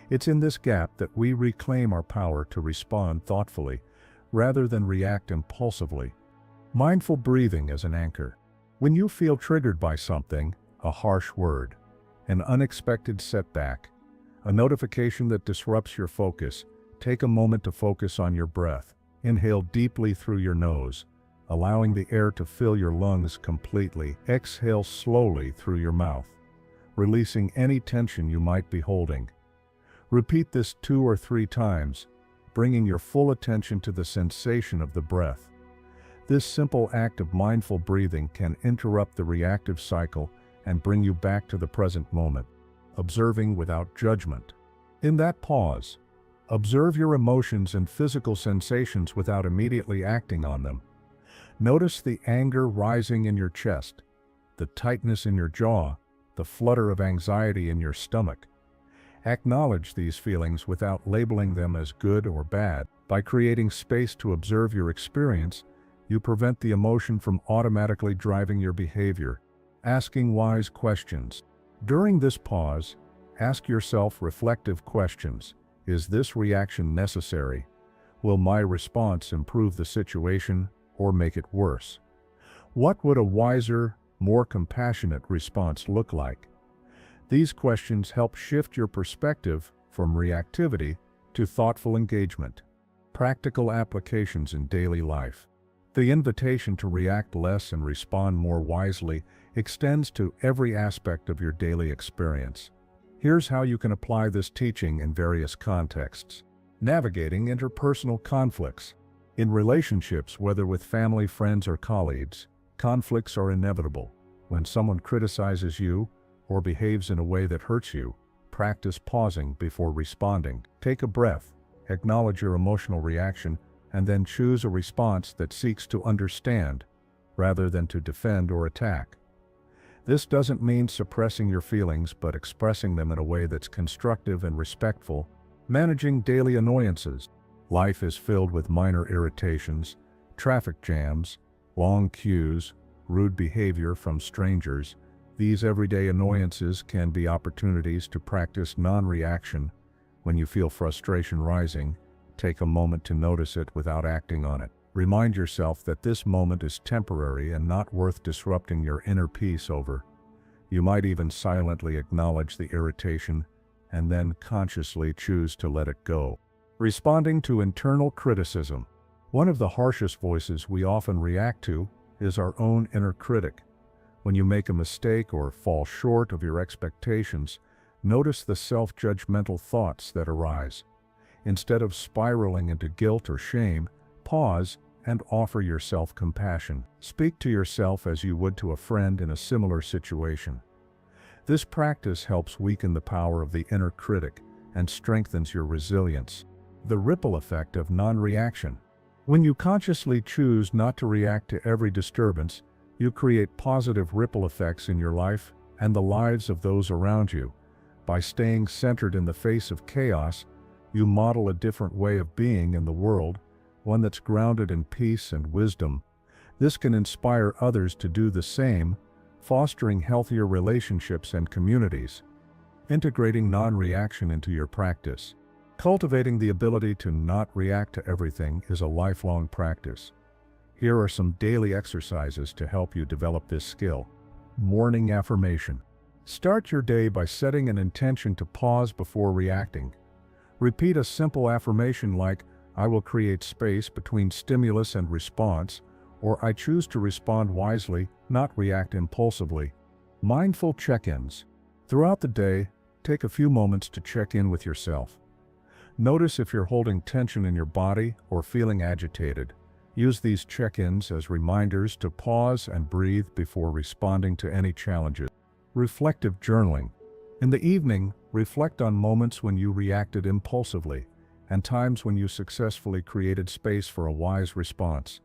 It's in this gap that we reclaim our power to respond thoughtfully, rather than react impulsively. Mindful breathing as an anchor. When you feel triggered by something, a harsh word, an unexpected setback, a notification that disrupts your focus, take a moment to focus on your breath. Inhale deeply through your nose, allowing the air to fill your lungs completely. Exhale slowly through your mouth, releasing any tension you might be holding. Repeat this 2 or 3 times, bringing your full attention to the sensation of the breath. This simple act of mindful breathing can interrupt the reactive cycle and bring you back to the present moment, observing without judgment. In that pause, Observe your emotions and physical sensations without immediately acting on them. Notice the anger rising in your chest, the tightness in your jaw, the flutter of anxiety in your stomach. Acknowledge these feelings without labeling them as good or bad. By creating space to observe your experience, you prevent the emotion from automatically driving your behavior. Asking wise questions. During this pause, ask yourself reflective questions. Is this reaction necessary? Will my response improve the situation or make it worse? What would a wiser, more compassionate response look like? These questions help shift your perspective from reactivity to thoughtful engagement. Practical applications in daily life. The invitation to react less and respond more wisely extends to every aspect of your daily experience. Here's how you can apply this teaching in various contexts. Navigating interpersonal conflicts. In relationships, whether with family, friends, or colleagues, conflicts are inevitable. When someone criticizes you or behaves in a way that hurts you, practice pausing before responding. Take a breath, acknowledge your emotional reaction, and then choose a response that seeks to understand rather than to defend or attack. This doesn't mean suppressing your feelings, but expressing them in a way that's constructive and respectful. Managing daily annoyances. Life is filled with minor irritations, traffic jams, long queues, rude behavior from strangers. These everyday annoyances can be opportunities to practice non-reaction. When you feel frustration rising, take a moment to notice it without acting on it. Remind yourself that this moment is temporary and not worth disrupting your inner peace over. You might even silently acknowledge the irritation and then consciously choose to let it go. Responding to internal criticism. One of the harshest voices we often react to is our own inner critic. When you make a mistake or fall short of your expectations, notice the self-judgmental thoughts that arise. Instead of spiraling into guilt or shame, pause and offer yourself compassion. Speak to yourself as you would to a friend in a similar situation. This practice helps weaken the power of the inner critic and strengthens your resilience. The ripple effect of non-reaction. When you consciously choose not to react to every disturbance, you create positive ripple effects in your life and the lives of those around you. By staying centered in the face of chaos, you model a different way of being in the world, one that's grounded in peace and wisdom. This can inspire others to do the same, fostering healthier relationships and communities. Integrating non-reaction into your practice. Cultivating the ability to not react to everything is a lifelong practice. Here are some daily exercises to help you develop this skill. Morning affirmation. Start your day by setting an intention to pause before reacting. Repeat a simple affirmation like, I will create space between stimulus and response, or I choose to respond wisely, not react impulsively. Mindful check-ins. Throughout the day, take a few moments to check in with yourself. Notice if you're holding tension in your body or feeling agitated. Use these check-ins as reminders to pause and breathe before responding to any challenges. Reflective journaling. In the evening, reflect on moments when you reacted impulsively and times when you successfully created space for a wise response.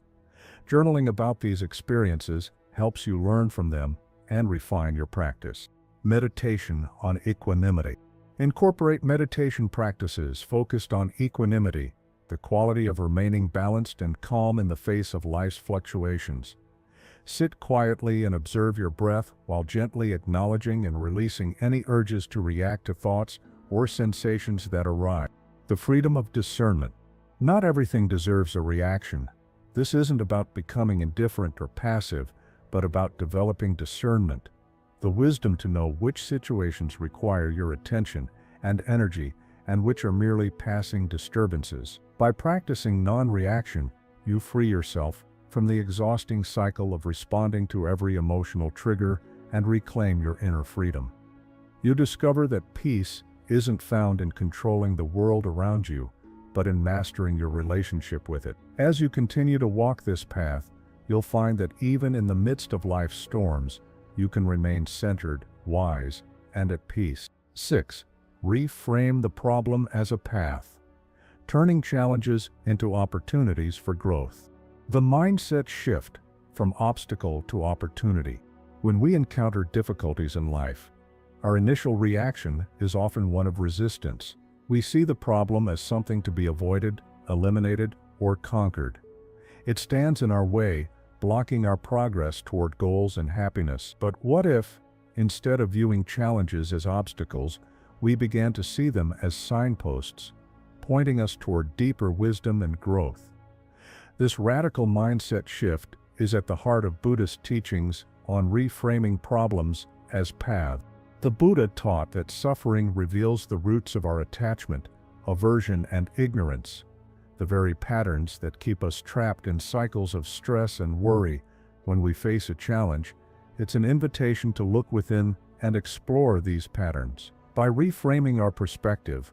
Journaling about these experiences helps you learn from them and refine your practice. Meditation on equanimity. Incorporate meditation practices focused on equanimity, the quality of remaining balanced and calm in the face of life's fluctuations. Sit quietly and observe your breath while gently acknowledging and releasing any urges to react to thoughts or sensations that arise. The freedom of discernment. Not everything deserves a reaction. This isn't about becoming indifferent or passive, but about developing discernment, the wisdom to know which situations require your attention and energy and which are merely passing disturbances. By practicing non-reaction, you free yourself from the exhausting cycle of responding to every emotional trigger and reclaim your inner freedom. You discover that peace isn't found in controlling the world around you, but in mastering your relationship with it. As you continue to walk this path, you'll find that even in the midst of life's storms, you can remain centered, wise, and at peace. 6. Reframe the problem as a path. turning challenges into opportunities for growth. The mindset shift from obstacle to opportunity. When we encounter difficulties in life, our initial reaction is often one of resistance. We see the problem as something to be avoided, eliminated, or conquered. It stands in our way, blocking our progress toward goals and happiness. But what if, instead of viewing challenges as obstacles, we began to see them as signposts, pointing us toward deeper wisdom and growth? This radical mindset shift is at the heart of Buddhist teachings on reframing problems as paths. The Buddha taught that suffering reveals the roots of our attachment, aversion, and ignorance, the very patterns that keep us trapped in cycles of stress and worry. When we face a challenge, it's an invitation to look within and explore these patterns. By reframing our perspective,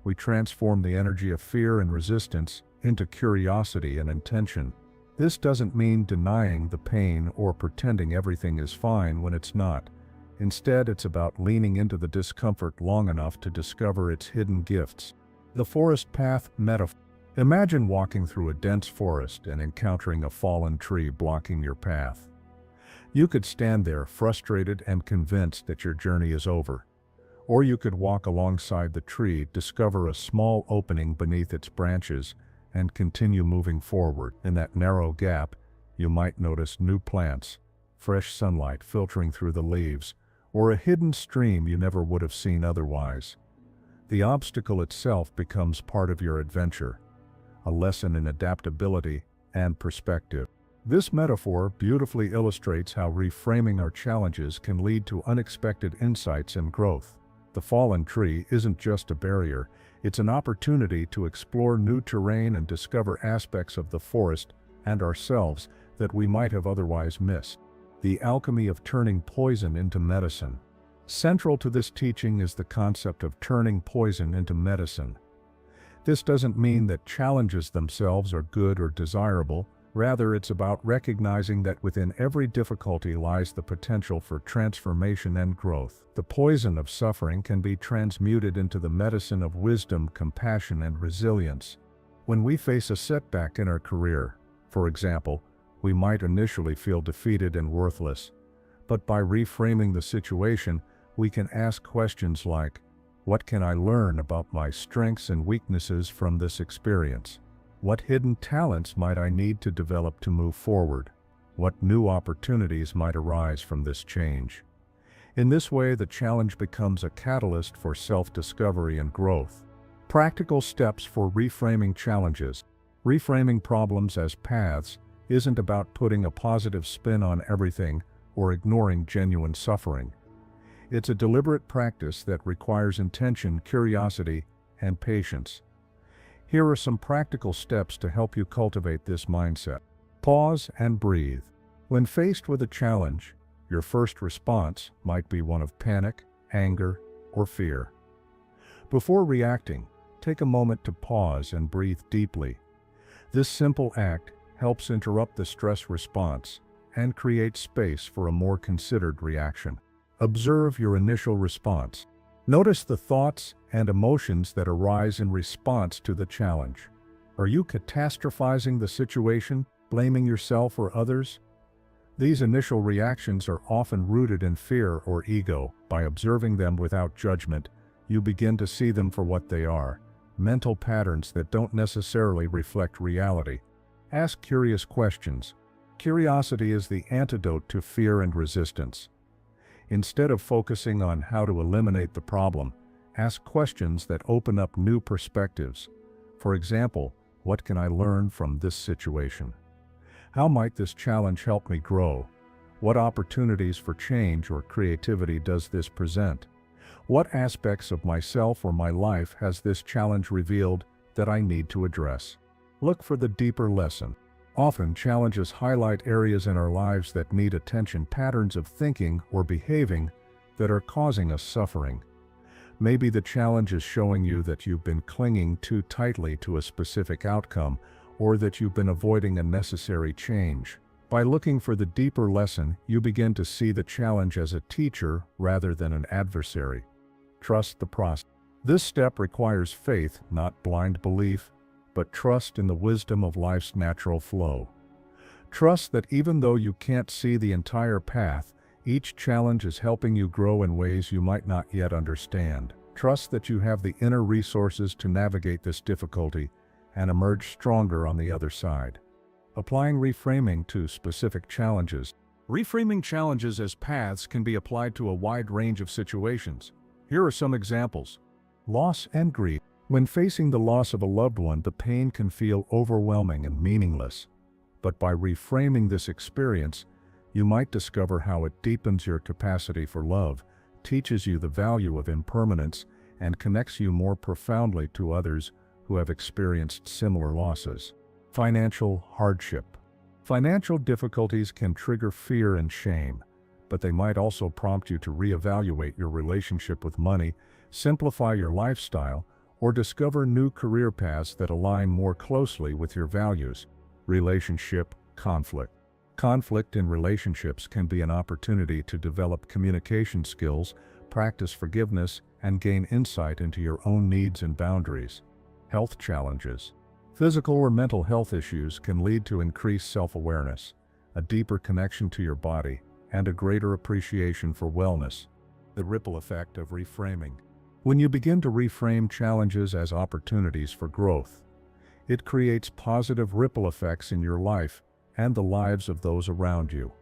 we transform the energy of fear and resistance into curiosity and intention. This doesn't mean denying the pain or pretending everything is fine when it's not. Instead, it's about leaning into the discomfort long enough to discover its hidden gifts. The forest path metaphor. Imagine walking through a dense forest and encountering a fallen tree blocking your path. You could stand there frustrated and convinced that your journey is over. Or you could walk alongside the tree, discover a small opening beneath its branches, and continue moving forward. In that narrow gap, you might notice new plants, fresh sunlight filtering through the leaves, or a hidden stream you never would have seen otherwise. The obstacle itself becomes part of your adventure, a lesson in adaptability and perspective. This metaphor beautifully illustrates how reframing our challenges can lead to unexpected insights and growth. The fallen tree isn't just a barrier, it's an opportunity to explore new terrain and discover aspects of the forest and ourselves that we might have otherwise missed. The alchemy of turning poison into medicine. Central to this teaching is the concept of turning poison into medicine. This doesn't mean that challenges themselves are good or desirable. Rather, it's about recognizing that within every difficulty lies the potential for transformation and growth. The poison of suffering can be transmuted into the medicine of wisdom, compassion, and resilience. When we face a setback in our career, for example, we might initially feel defeated and worthless. But by reframing the situation, we can ask questions like, what can I learn about my strengths and weaknesses from this experience? What hidden talents might I need to develop to move forward? What new opportunities might arise from this change? In this way, the challenge becomes a catalyst for self-discovery and growth. Practical steps for reframing challenges. Reframing problems as paths isn't about putting a positive spin on everything or ignoring genuine suffering. It's a deliberate practice that requires intention, curiosity, and patience. Here are some practical steps to help you cultivate this mindset. Pause and breathe. When faced with a challenge, your first response might be one of panic, anger, or fear. Before reacting, take a moment to pause and breathe deeply. This simple act helps interrupt the stress response and create space for a more considered reaction. Observe your initial response. Notice the thoughts and emotions that arise in response to the challenge. Are you catastrophizing the situation, blaming yourself or others? These initial reactions are often rooted in fear or ego. By observing them without judgment, you begin to see them for what they are, mental patterns that don't necessarily reflect reality. Ask curious questions. Curiosity is the antidote to fear and resistance. Instead of focusing on how to eliminate the problem, ask questions that open up new perspectives. For example, what can I learn from this situation? How might this challenge help me grow? What opportunities for change or creativity does this present? What aspects of myself or my life has this challenge revealed that I need to address? Look for the deeper lesson. Often, challenges highlight areas in our lives that need attention, patterns of thinking or behaving that are causing us suffering. Maybe the challenge is showing you that you've been clinging too tightly to a specific outcome, or that you've been avoiding a necessary change. By looking for the deeper lesson, you begin to see the challenge as a teacher rather than an adversary. Trust the process. This step requires faith, not blind belief, but trust in the wisdom of life's natural flow. Trust that even though you can't see the entire path, each challenge is helping you grow in ways you might not yet understand. Trust that you have the inner resources to navigate this difficulty and emerge stronger on the other side. Applying reframing to specific challenges. Reframing challenges as paths can be applied to a wide range of situations. Here are some examples. Loss and grief. When facing the loss of a loved one, the pain can feel overwhelming and meaningless. But by reframing this experience, you might discover how it deepens your capacity for love, teaches you the value of impermanence, and connects you more profoundly to others who have experienced similar losses. Financial hardship. Financial difficulties can trigger fear and shame, but they might also prompt you to reevaluate your relationship with money, simplify your lifestyle, or discover new career paths that align more closely with your values. Relationship conflict. Conflict in relationships can be an opportunity to develop communication skills, practice forgiveness, and gain insight into your own needs and boundaries. Health challenges. Physical or mental health issues can lead to increased self-awareness, a deeper connection to your body, and a greater appreciation for wellness. The ripple effect of reframing. When you begin to reframe challenges as opportunities for growth, it creates positive ripple effects in your life and the lives of those around you.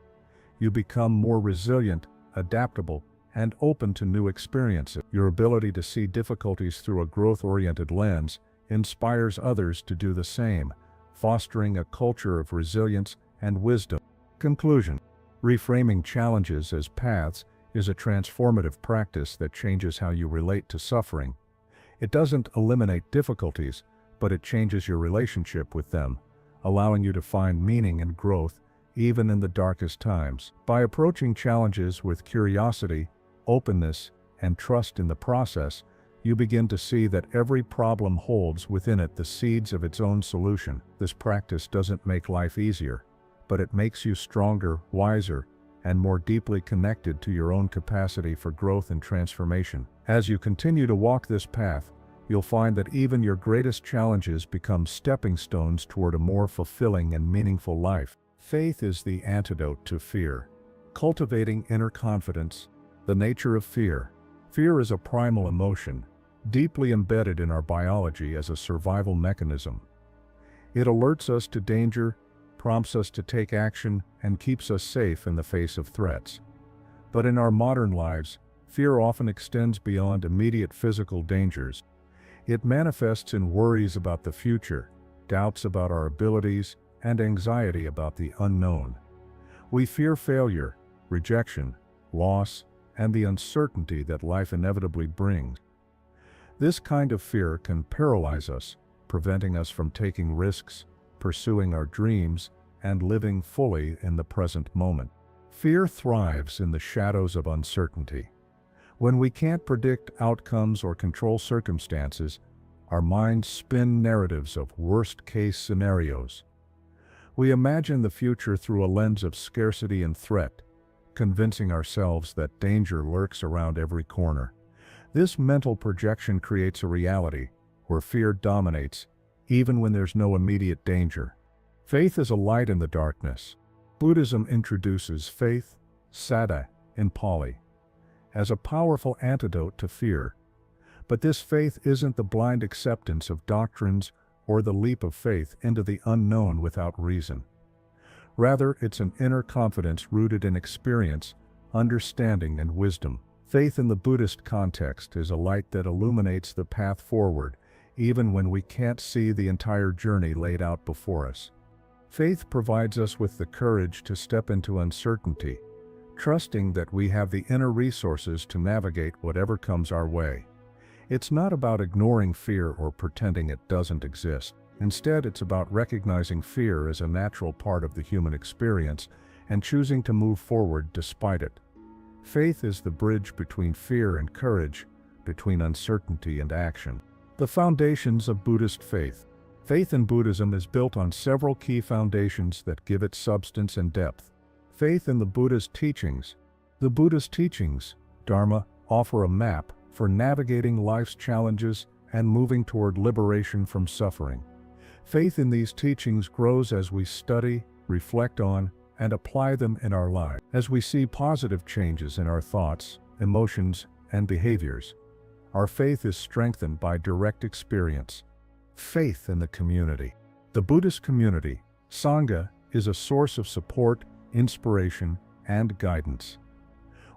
You become more resilient, adaptable, and open to new experiences. Your ability to see difficulties through a growth-oriented lens inspires others to do the same, fostering a culture of resilience and wisdom. Conclusion. Reframing challenges as paths is a transformative practice that changes how you relate to suffering. It doesn't eliminate difficulties, but it changes your relationship with them, allowing you to find meaning and growth even in the darkest times. By approaching challenges with curiosity, openness, and trust in the process, you begin to see that every problem holds within it the seeds of its own solution. This practice doesn't make life easier, but it makes you stronger, wiser, and more deeply connected to your own capacity for growth and transformation. As you continue to walk this path, you'll find that even your greatest challenges become stepping stones toward a more fulfilling and meaningful life. Faith is the antidote to fear. Cultivating inner confidence. The nature of fear. Fear is a primal emotion, deeply embedded in our biology as a survival mechanism. It alerts us to danger, prompts us to take action, and keeps us safe in the face of threats. But in our modern lives, fear often extends beyond immediate physical dangers. It manifests in worries about the future, doubts about our abilities, and anxiety about the unknown. We fear failure, rejection, loss, and the uncertainty that life inevitably brings. This kind of fear can paralyze us, preventing us from taking risks, pursuing our dreams, and living fully in the present moment. Fear thrives in the shadows of uncertainty. When we can't predict outcomes or control circumstances, our minds spin narratives of worst-case scenarios. We imagine the future through a lens of scarcity and threat, convincing ourselves that danger lurks around every corner. This mental projection creates a reality where fear dominates, even when there's no immediate danger. Faith is a light in the darkness. Buddhism introduces faith, saddha, in Pali, as a powerful antidote to fear. But this faith isn't the blind acceptance of doctrines or the leap of faith into the unknown without reason. Rather, it's an inner confidence rooted in experience, understanding, and wisdom. Faith in the Buddhist context is a light that illuminates the path forward, even when we can't see the entire journey laid out before us. Faith provides us with the courage to step into uncertainty, trusting that we have the inner resources to navigate whatever comes our way. It's not about ignoring fear or pretending it doesn't exist. Instead, it's about recognizing fear as a natural part of the human experience and choosing to move forward despite it. Faith is the bridge between fear and courage, between uncertainty and action. The foundations of Buddhist faith. Faith in Buddhism is built on several key foundations that give it substance and depth. Faith in the Buddhist teachings. The Buddhist teachings, Dharma, offer a map for navigating life's challenges and moving toward liberation from suffering. Faith in these teachings grows as we study, reflect on, and apply them in our lives. As we see positive changes in our thoughts, emotions, and behaviors, our faith is strengthened by direct experience. Faith in the community. The Buddhist community, Sangha, is a source of support, inspiration, and guidance.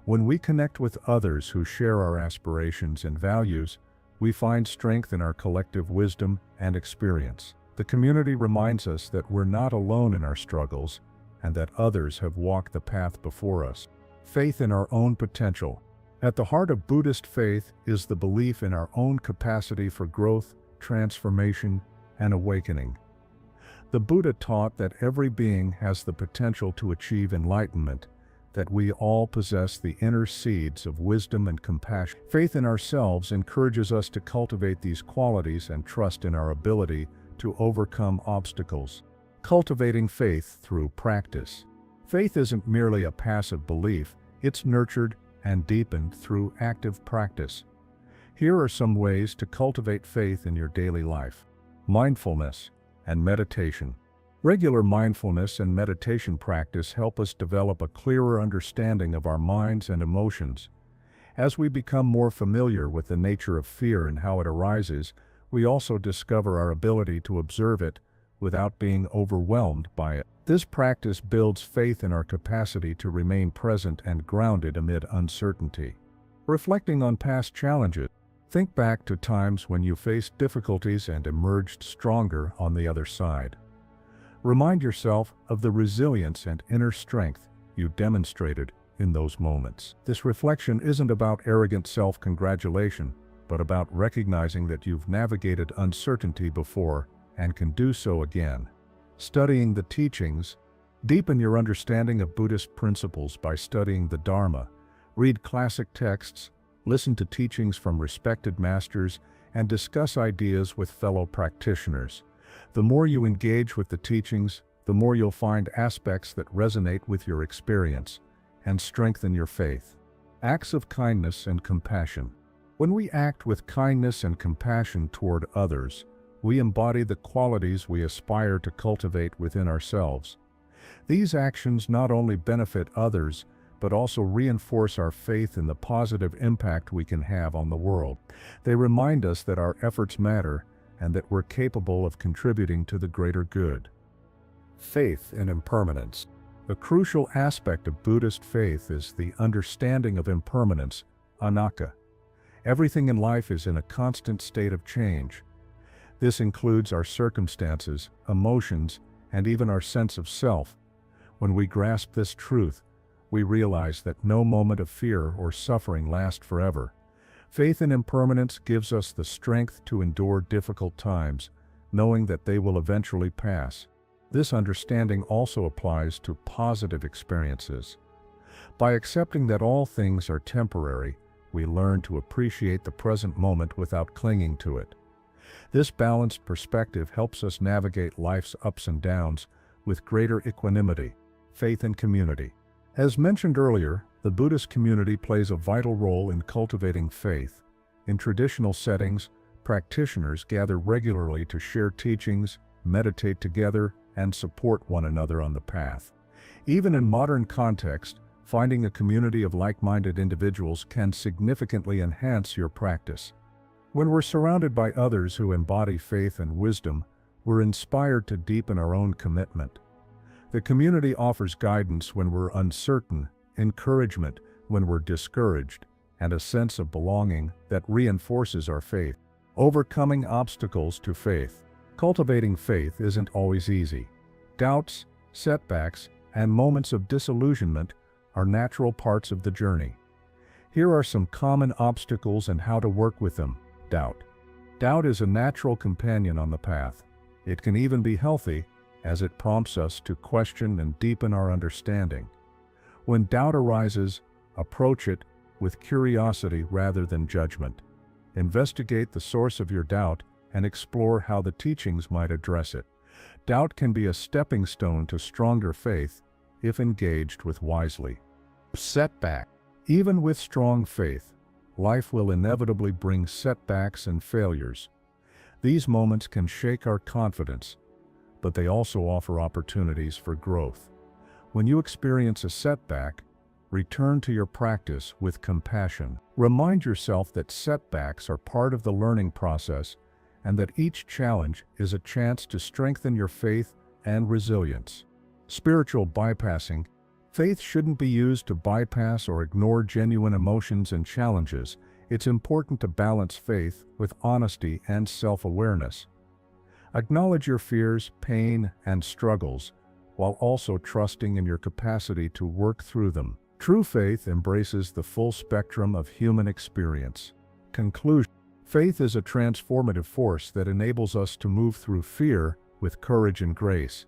When we connect with others who share our aspirations and values, we find strength in our collective wisdom and experience. The community reminds us that we're not alone in our struggles and that others have walked the path before us. Faith in our own potential. At the heart of Buddhist faith is the belief in our own capacity for growth, transformation, and awakening. The Buddha taught that every being has the potential to achieve enlightenment, that we all possess the inner seeds of wisdom and compassion. Faith in ourselves encourages us to cultivate these qualities and trust in our ability to overcome obstacles. Cultivating faith through practice. Faith isn't merely a passive belief, it's nurtured and deepened through active practice. Here are some ways to cultivate faith in your daily life. Mindfulness and meditation. Regular mindfulness and meditation practice help us develop a clearer understanding of our minds and emotions. As we become more familiar with the nature of fear and how it arises, we also discover our ability to observe it without being overwhelmed by it. This practice builds faith in our capacity to remain present and grounded amid uncertainty. Reflecting on past challenges. Think back to times when you faced difficulties and emerged stronger on the other side. Remind yourself of the resilience and inner strength you demonstrated in those moments. This reflection isn't about arrogant self-congratulation, but about recognizing that you've navigated uncertainty before and can do so again. Studying the teachings. Deepen your understanding of Buddhist principles by studying the Dharma. Read classic texts, listen to teachings from respected masters, and discuss ideas with fellow practitioners. The more you engage with the teachings, the more you'll find aspects that resonate with your experience and strengthen your faith. Acts of kindness and compassion. When we act with kindness and compassion toward others, we embody the qualities we aspire to cultivate within ourselves. These actions not only benefit others, but also reinforce our faith in the positive impact we can have on the world. They remind us that our efforts matter and that we're capable of contributing to the greater good. Faith in impermanence. A crucial aspect of Buddhist faith is the understanding of impermanence, anatta. Everything in life is in a constant state of change. This includes our circumstances, emotions, and even our sense of self. When we grasp this truth, we realize that no moment of fear or suffering lasts forever. Faith in impermanence gives us the strength to endure difficult times, knowing that they will eventually pass. This understanding also applies to positive experiences. By accepting that all things are temporary, we learn to appreciate the present moment without clinging to it. This balanced perspective helps us navigate life's ups and downs with greater equanimity. Faith in community. As mentioned earlier, the Buddhist community plays a vital role in cultivating faith. In traditional settings, practitioners gather regularly to share teachings, meditate together, and support one another on the path. Even in modern context, finding a community of like-minded individuals can significantly enhance your practice. When we're surrounded by others who embody faith and wisdom, we're inspired to deepen our own commitment. The community offers guidance when we're uncertain, encouragement when we're discouraged, and a sense of belonging that reinforces our faith. Overcoming obstacles to faith. Cultivating faith isn't always easy. Doubts, setbacks, and moments of disillusionment are natural parts of the journey. Here are some common obstacles and how to work with them. Doubt. Doubt is a natural companion on the path. It can even be healthy, as it prompts us to question and deepen our understanding. When doubt arises, approach it with curiosity rather than judgment. Investigate the source of your doubt and explore how the teachings might address it. Doubt can be a stepping stone to stronger faith if engaged with wisely. Setback. Even with strong faith, life will inevitably bring setbacks and failures. These moments can shake our confidence, but they also offer opportunities for growth. When you experience a setback, return to your practice with compassion. Remind yourself that setbacks are part of the learning process and that each challenge is a chance to strengthen your faith and resilience. Spiritual bypassing. Faith shouldn't be used to bypass or ignore genuine emotions and challenges. It's important to balance faith with honesty and self-awareness. Acknowledge your fears, pain, and struggles, while also trusting in your capacity to work through them. True faith embraces the full spectrum of human experience. Conclusion. Faith is a transformative force that enables us to move through fear with courage and grace.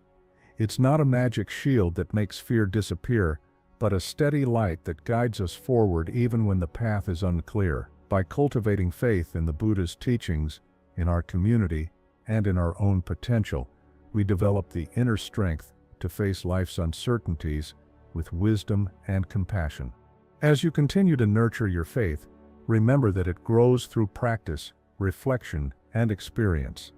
It's not a magic shield that makes fear disappear, but a steady light that guides us forward even when the path is unclear. By cultivating faith in the Buddha's teachings, in our community, and in our own potential, we develop the inner strength to face life's uncertainties with wisdom and compassion. As you continue to nurture your faith, remember that it grows through practice, reflection, and experience.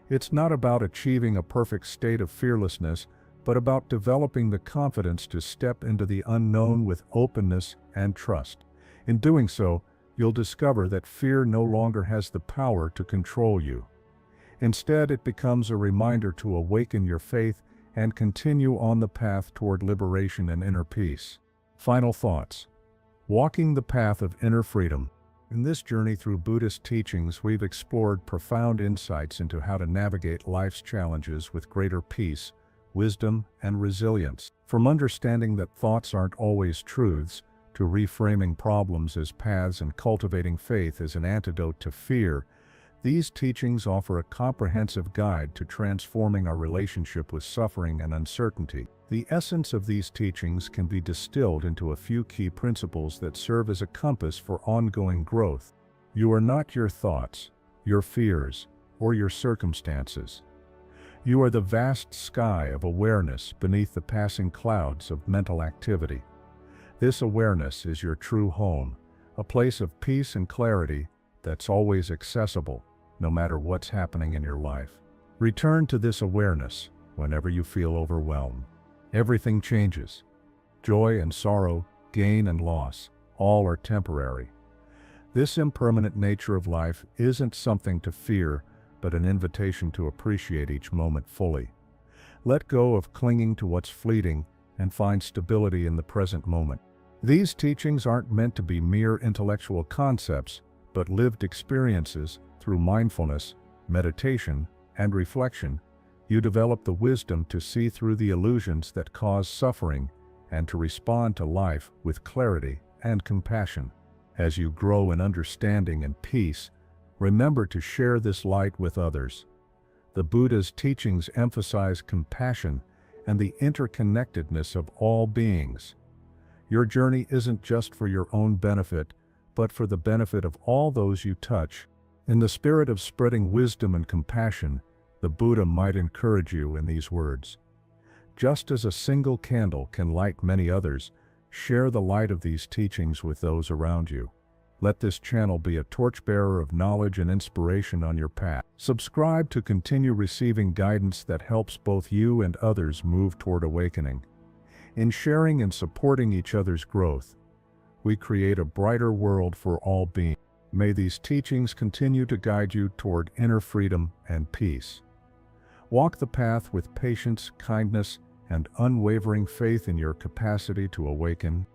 It's not about achieving a perfect state of fearlessness, but about developing the confidence to step into the unknown with openness and trust. In doing so, you'll discover that fear no longer has the power to control you. Instead, it becomes a reminder to awaken your faith and continue on the path toward liberation and inner peace. Final thoughts. Walking the path of inner freedom. In this journey through Buddhist teachings, we've explored profound insights into how to navigate life's challenges with greater peace, wisdom, and resilience. From understanding that thoughts aren't always truths, to reframing problems as paths and cultivating faith as an antidote to fear, these teachings offer a comprehensive guide to transforming our relationship with suffering and uncertainty. The essence of these teachings can be distilled into a few key principles that serve as a compass for ongoing growth. You are not your thoughts, your fears, or your circumstances. You are the vast sky of awareness beneath the passing clouds of mental activity. This awareness is your true home, a place of peace and clarity that's always accessible, no matter what's happening in your life. Return to this awareness whenever you feel overwhelmed. Everything changes. Joy and sorrow, gain and loss, all are temporary. This impermanent nature of life isn't something to fear, but an invitation to appreciate each moment fully. Let go of clinging to what's fleeting and find stability in the present moment. These teachings aren't meant to be mere intellectual concepts, but lived experiences. Through mindfulness, meditation, and reflection, you develop the wisdom to see through the illusions that cause suffering and to respond to life with clarity and compassion. As you grow in understanding and peace, remember to share this light with others. The Buddha's teachings emphasize compassion and the interconnectedness of all beings. Your journey isn't just for your own benefit, but for the benefit of all those you touch. In the spirit of spreading wisdom and compassion, the Buddha might encourage you in these words. Just as a single candle can light many others, share the light of these teachings with those around you. Let this channel be a torchbearer of knowledge and inspiration on your path. Subscribe to continue receiving guidance that helps both you and others move toward awakening. In sharing and supporting each other's growth, we create a brighter world for all beings. May these teachings continue to guide you toward inner freedom and peace. Walk the path with patience, kindness, and unwavering faith in your capacity to awaken.